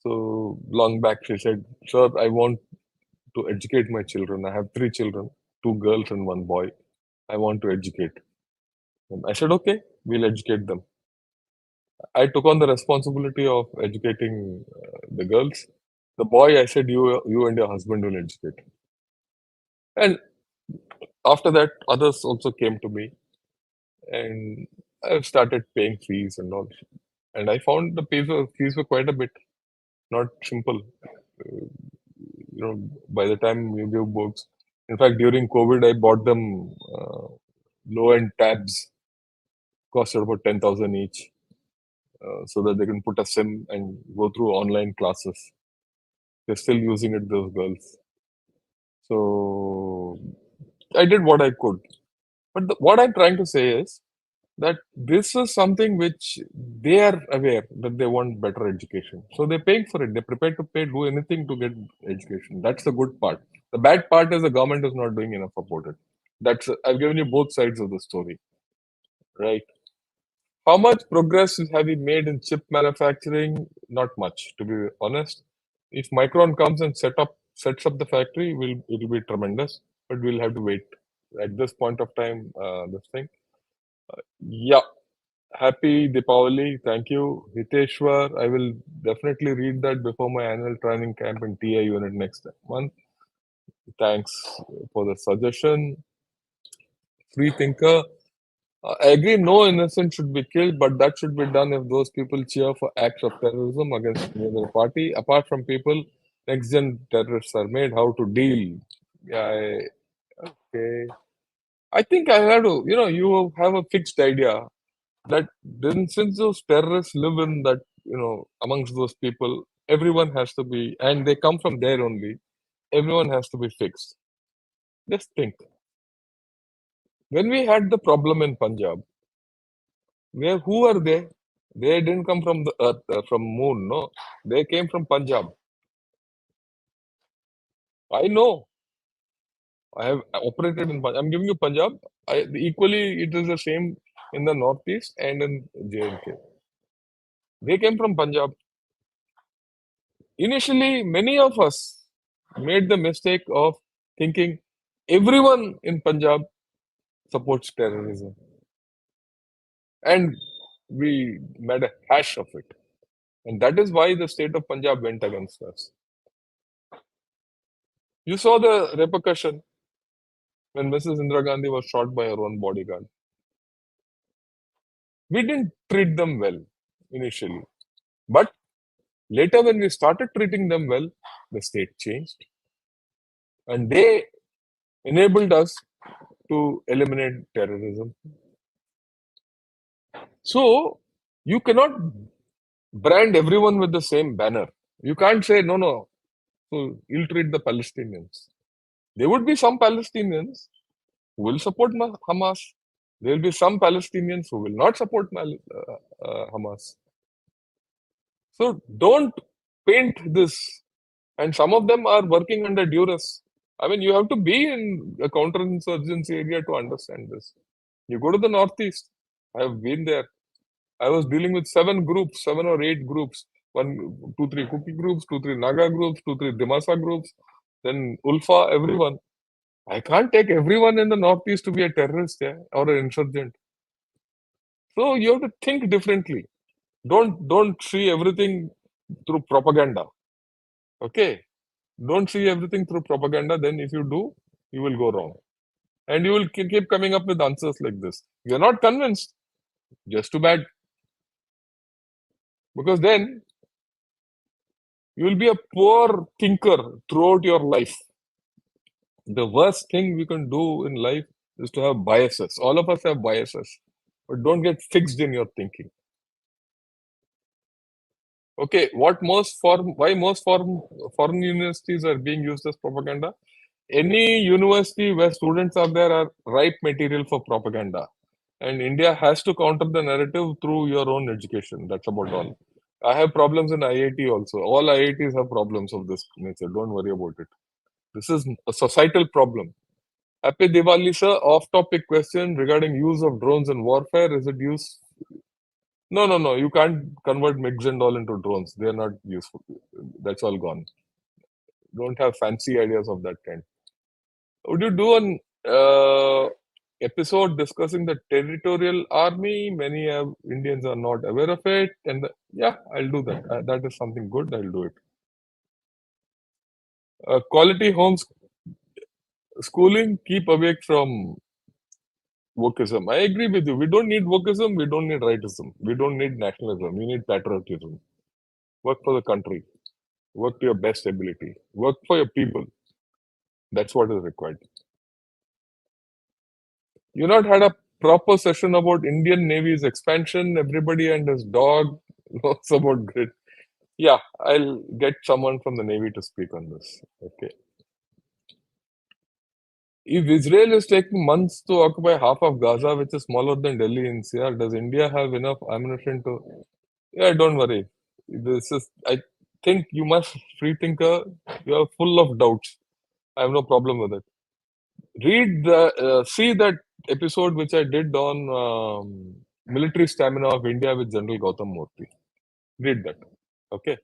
Speaker 1: So long back, she said, "Sir, I want to educate my children. I have 3 children, 2 girls and 1 boy. I want to educate." And I said, "Okay, we'll educate them." I took on the responsibility of educating the girls. The boy, I said, you and your husband will educate. And after that, others also came to me, and I started paying fees and all. And I found the fees were quite a bit, not simple. Uh, by the time you give books, in fact, during COVID, I bought them low-end tabs, costed about 10,000 each, so that they can put a SIM and go through online classes. They're still using it, those girls. So I did what I could. But what I'm trying to say is that this is something which they are aware that they want better education. So they're paying for it. They're prepared to pay, do anything to get education. That's the good part. The bad part is the government is not doing enough about it. I've given you both sides of the story, right? How much progress have we made in chip manufacturing? Not much, to be honest. If Micron comes and sets up the factory, it'll be tremendous. But we'll have to wait. At this point of time, this thing. Yeah, happy Deepavali. Thank you, Hiteshwar. I will definitely read that before my annual training camp in TI unit next month. Thanks for the suggestion. Free thinker. I agree, no innocent should be killed, but that should be done if those people cheer for acts of terrorism against any other party. Apart from people, next gen terrorists are made. How to deal? Yeah, okay. I think I have to, you have a fixed idea that then since those terrorists live in that, amongst those people, everyone has to be, and they come from there only, everyone has to be fixed. Just think. When we had the problem in Punjab, who are they? They didn't come from the earth, from moon, no. They came from Punjab. I know. I have operated in Punjab. I'm giving you Punjab. Equally, it is the same in the Northeast and in J&K. They came from Punjab. Initially, many of us made the mistake of thinking everyone in Punjab supports terrorism. And we made a hash of it. And that is why the state of Punjab went against us. You saw the repercussion when Mrs. Indira Gandhi was shot by her own bodyguard. We didn't treat them well initially. But later, when we started treating them well, the state changed. And they enabled us to eliminate terrorism. So, you cannot brand everyone with the same banner. You can't say, no, no, so ill treat the Palestinians. There would be some Palestinians who will support Hamas. There will be some Palestinians who will not support Hamas. So don't paint this. And some of them are working under duress. I mean, you have to be in a counterinsurgency area to understand this. You go to the Northeast. I have been there. I was dealing with 7 or 8 groups. 2, 3 Kuki groups, 2, 3 Naga groups, 2, 3 Dimasa groups, then Ulfa, everyone. I can't take everyone in the Northeast to be a terrorist or an insurgent. So you have to think differently. Don't see everything through propaganda. Okay? Don't see everything through propaganda. Then if you do, you will go wrong. And you will keep coming up with answers like this. You're not convinced. Just too bad. Because then you will be a poor thinker throughout your life. The worst thing we can do in life is to have biases. All of us have biases. But don't get fixed in your thinking. Okay, why most foreign universities are being used as propaganda? Any university where students are there are ripe material for propaganda. And India has to counter the narrative through your own education. That's about all. I have problems in IIT also. All IITs have problems of this nature. Don't worry about it. This is a societal problem. Happy Diwali, sir. Off-topic question regarding use of drones in warfare. Is it used? No, no, no. You can't convert MiGs and all into drones. They are not useful. That's all gone. Don't have fancy ideas of that kind. Would you do an episode discussing the territorial army? Many Indians are not aware of it. And yeah, I'll do that. That is something good. I'll do it. Quality schooling, keep away from wokeism. I agree with you. We don't need wokeism. We don't need rightism. We don't need nationalism. We need patriotism. Work for the country. Work to your best ability. Work for your people. That's what is required. You not had a proper session about Indian Navy's expansion. Everybody and his dog knows about grid. Yeah, I'll get someone from the Navy to speak on this. Okay. If Israel is taking months to occupy half of Gaza, which is smaller than Delhi NCR, does India have enough ammunition to? Yeah, don't worry. This is. I think you must free thinker. You are full of doubts. I have no problem with it. See that episode which I did on military stamina of India with General Gautam Murthy. Read that. Okay.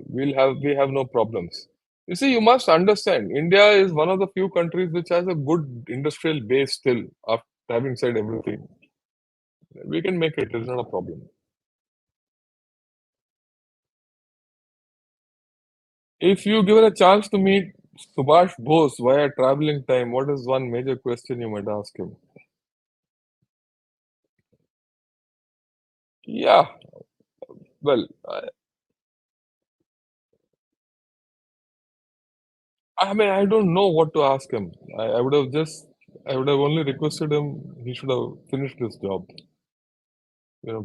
Speaker 1: We have no problems. You see, you must understand, India is one of the few countries which has a good industrial base still, after having said everything. We can make it, it's not a problem. If you given a chance to meet Subhash Bose via traveling time, what is one major question you might ask him? Yeah, well, I mean, I don't know what to ask him. I would have I would have only requested him, he should have finished his job.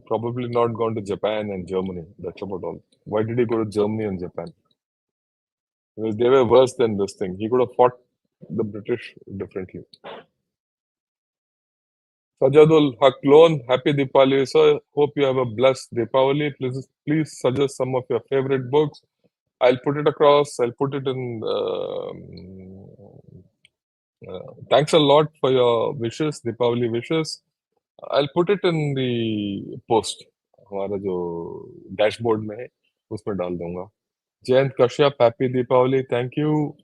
Speaker 1: Probably not gone to Japan and Germany. That's about all. Why did he go to Germany and Japan? Because they were worse than this thing. He could have fought the British differently. Sajadul Haklon, happy Deepavali, sir. Hope you have a blessed Deepavali. Please suggest some of your favorite books. I'll put it across. I'll put it in Thanks a lot for your wishes, Deepavali wishes. I'll put it in the post. हमारा जो dashboard में है उसमें डाल दूंगा. Jayant Kashyap, happy Deepavali. Thank you.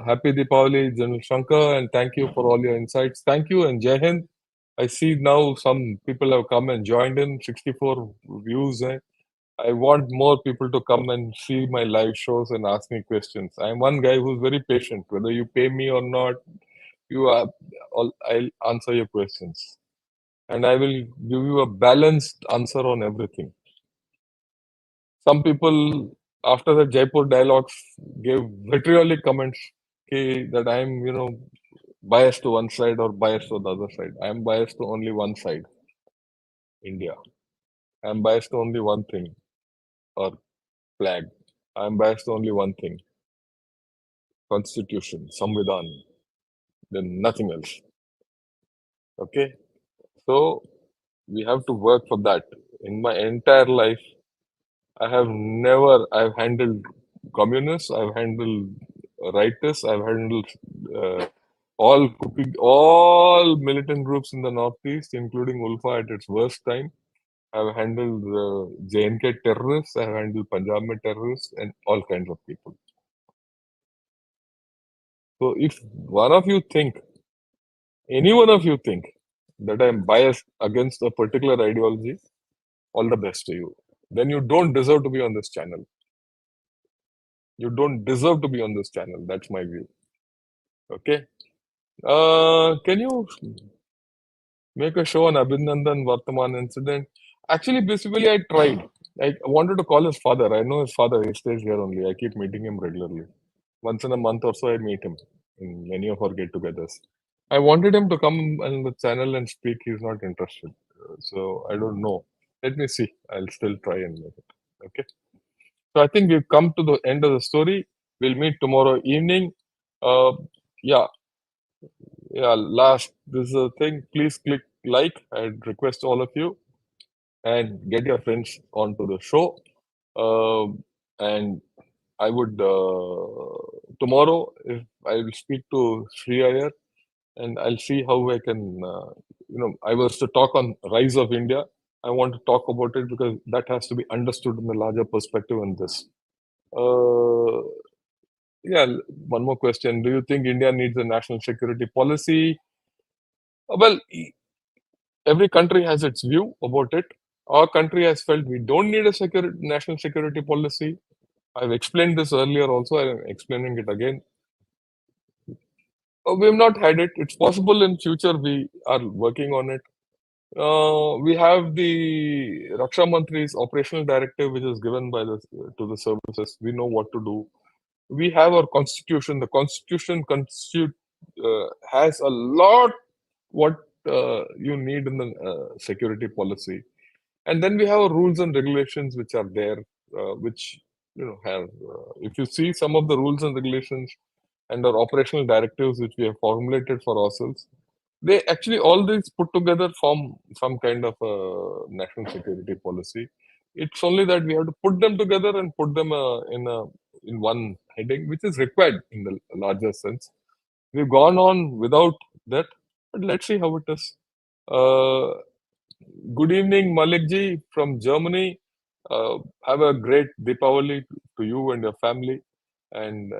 Speaker 1: Happy Deepavali, General Shankar, and thank you for all your insights. Thank you and Jai Hind. I see now some people have come and joined in. 64 views. I want more people to come and see my live shows and ask me questions. I'm one guy who's very patient. Whether you pay me or not, I'll answer your questions, and I will give you a balanced answer on everything. Some people after the Jaipur dialogues gave vitriolic comments that I'm, biased to one side or biased to the other side. I'm biased to only one side, India. I'm biased to only one thing, or flag. I'm biased to only one thing, Constitution, Samvidhan, then nothing else. Okay? So we have to work for that. In my entire life, I've handled communists, I've handled rightists, I've handled uh, all militant groups in the Northeast, including Ulfa at its worst time. I've handled JNK terrorists, I've handled Punjab mein terrorists, and all kinds of people. So if any one of you think that I'm biased against a particular ideology, all the best to you. Then you don't deserve to be on this channel. You don't deserve to be on this channel. That's my view. Okay. Can you make a show on Abhinandan Vartaman incident? Actually, basically, I tried. I wanted to call his father. I know his father. He stays here only. I keep meeting him regularly. Once in a month or so, I meet him in many of our get-togethers. I wanted him to come on the channel and speak. He's not interested. So I don't know. Let me see. I'll still try and make it. Okay. So I think we've come to the end of the story. We'll meet tomorrow evening. Uh, yeah, yeah. Last, this is a thing. Please click like. I'd request all of you and get your friends onto the show. And I would tomorrow if I will speak to Sri Iyer and I'll see how I can. I was to talk on rise of India. I want to talk about it because that has to be understood in the larger perspective in this. Uh, yeah, one more question. Do you think India needs a national security policy? Well, every country has its view about it. Our country has felt we don't need a national security policy. I've explained this earlier also. I'm explaining it again. We have not had it. It's possible in future we are working on it. We have the Raksha Mantri's operational directive, which is given by to the services. We know what to do. We have our constitution. The constitution has a lot what you need in the security policy, and then we have our rules and regulations which are there, which have. If you see some of the rules and regulations and our operational directives which we have formulated for ourselves, they actually all these put together form some kind of a national security policy. It's only that we have to put them together and put them in one heading, which is required in the larger sense. We've gone on without that, but let's see how it is. Uh, Good evening, Malikji from Germany. Have a great Deepavali to you and your family, and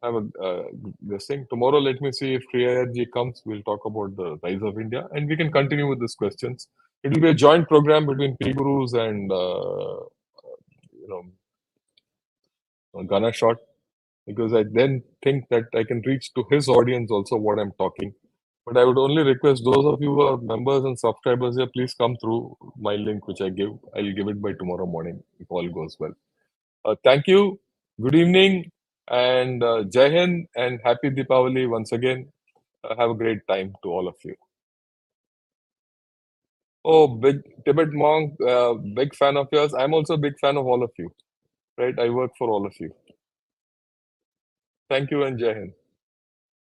Speaker 1: have a this thing. Tomorrow, let me see if Priyarji comes. We'll talk about the rise of India, and we can continue with these questions. It will be a joint program between P Gurus and Ghana Shot, because I then think that I can reach to his audience also what I'm talking. But I would only request those of you who are members and subscribers here, please come through my link which I give. I'll give it by tomorrow morning if all goes well. Thank you. Good evening and Jai Hind and happy Deepavali once again. Have a great time to all of you. Oh, big Tibet monk, big fan of yours. I'm also a big fan of all of you. Right? I work for all of you. Thank you and Jai Hind.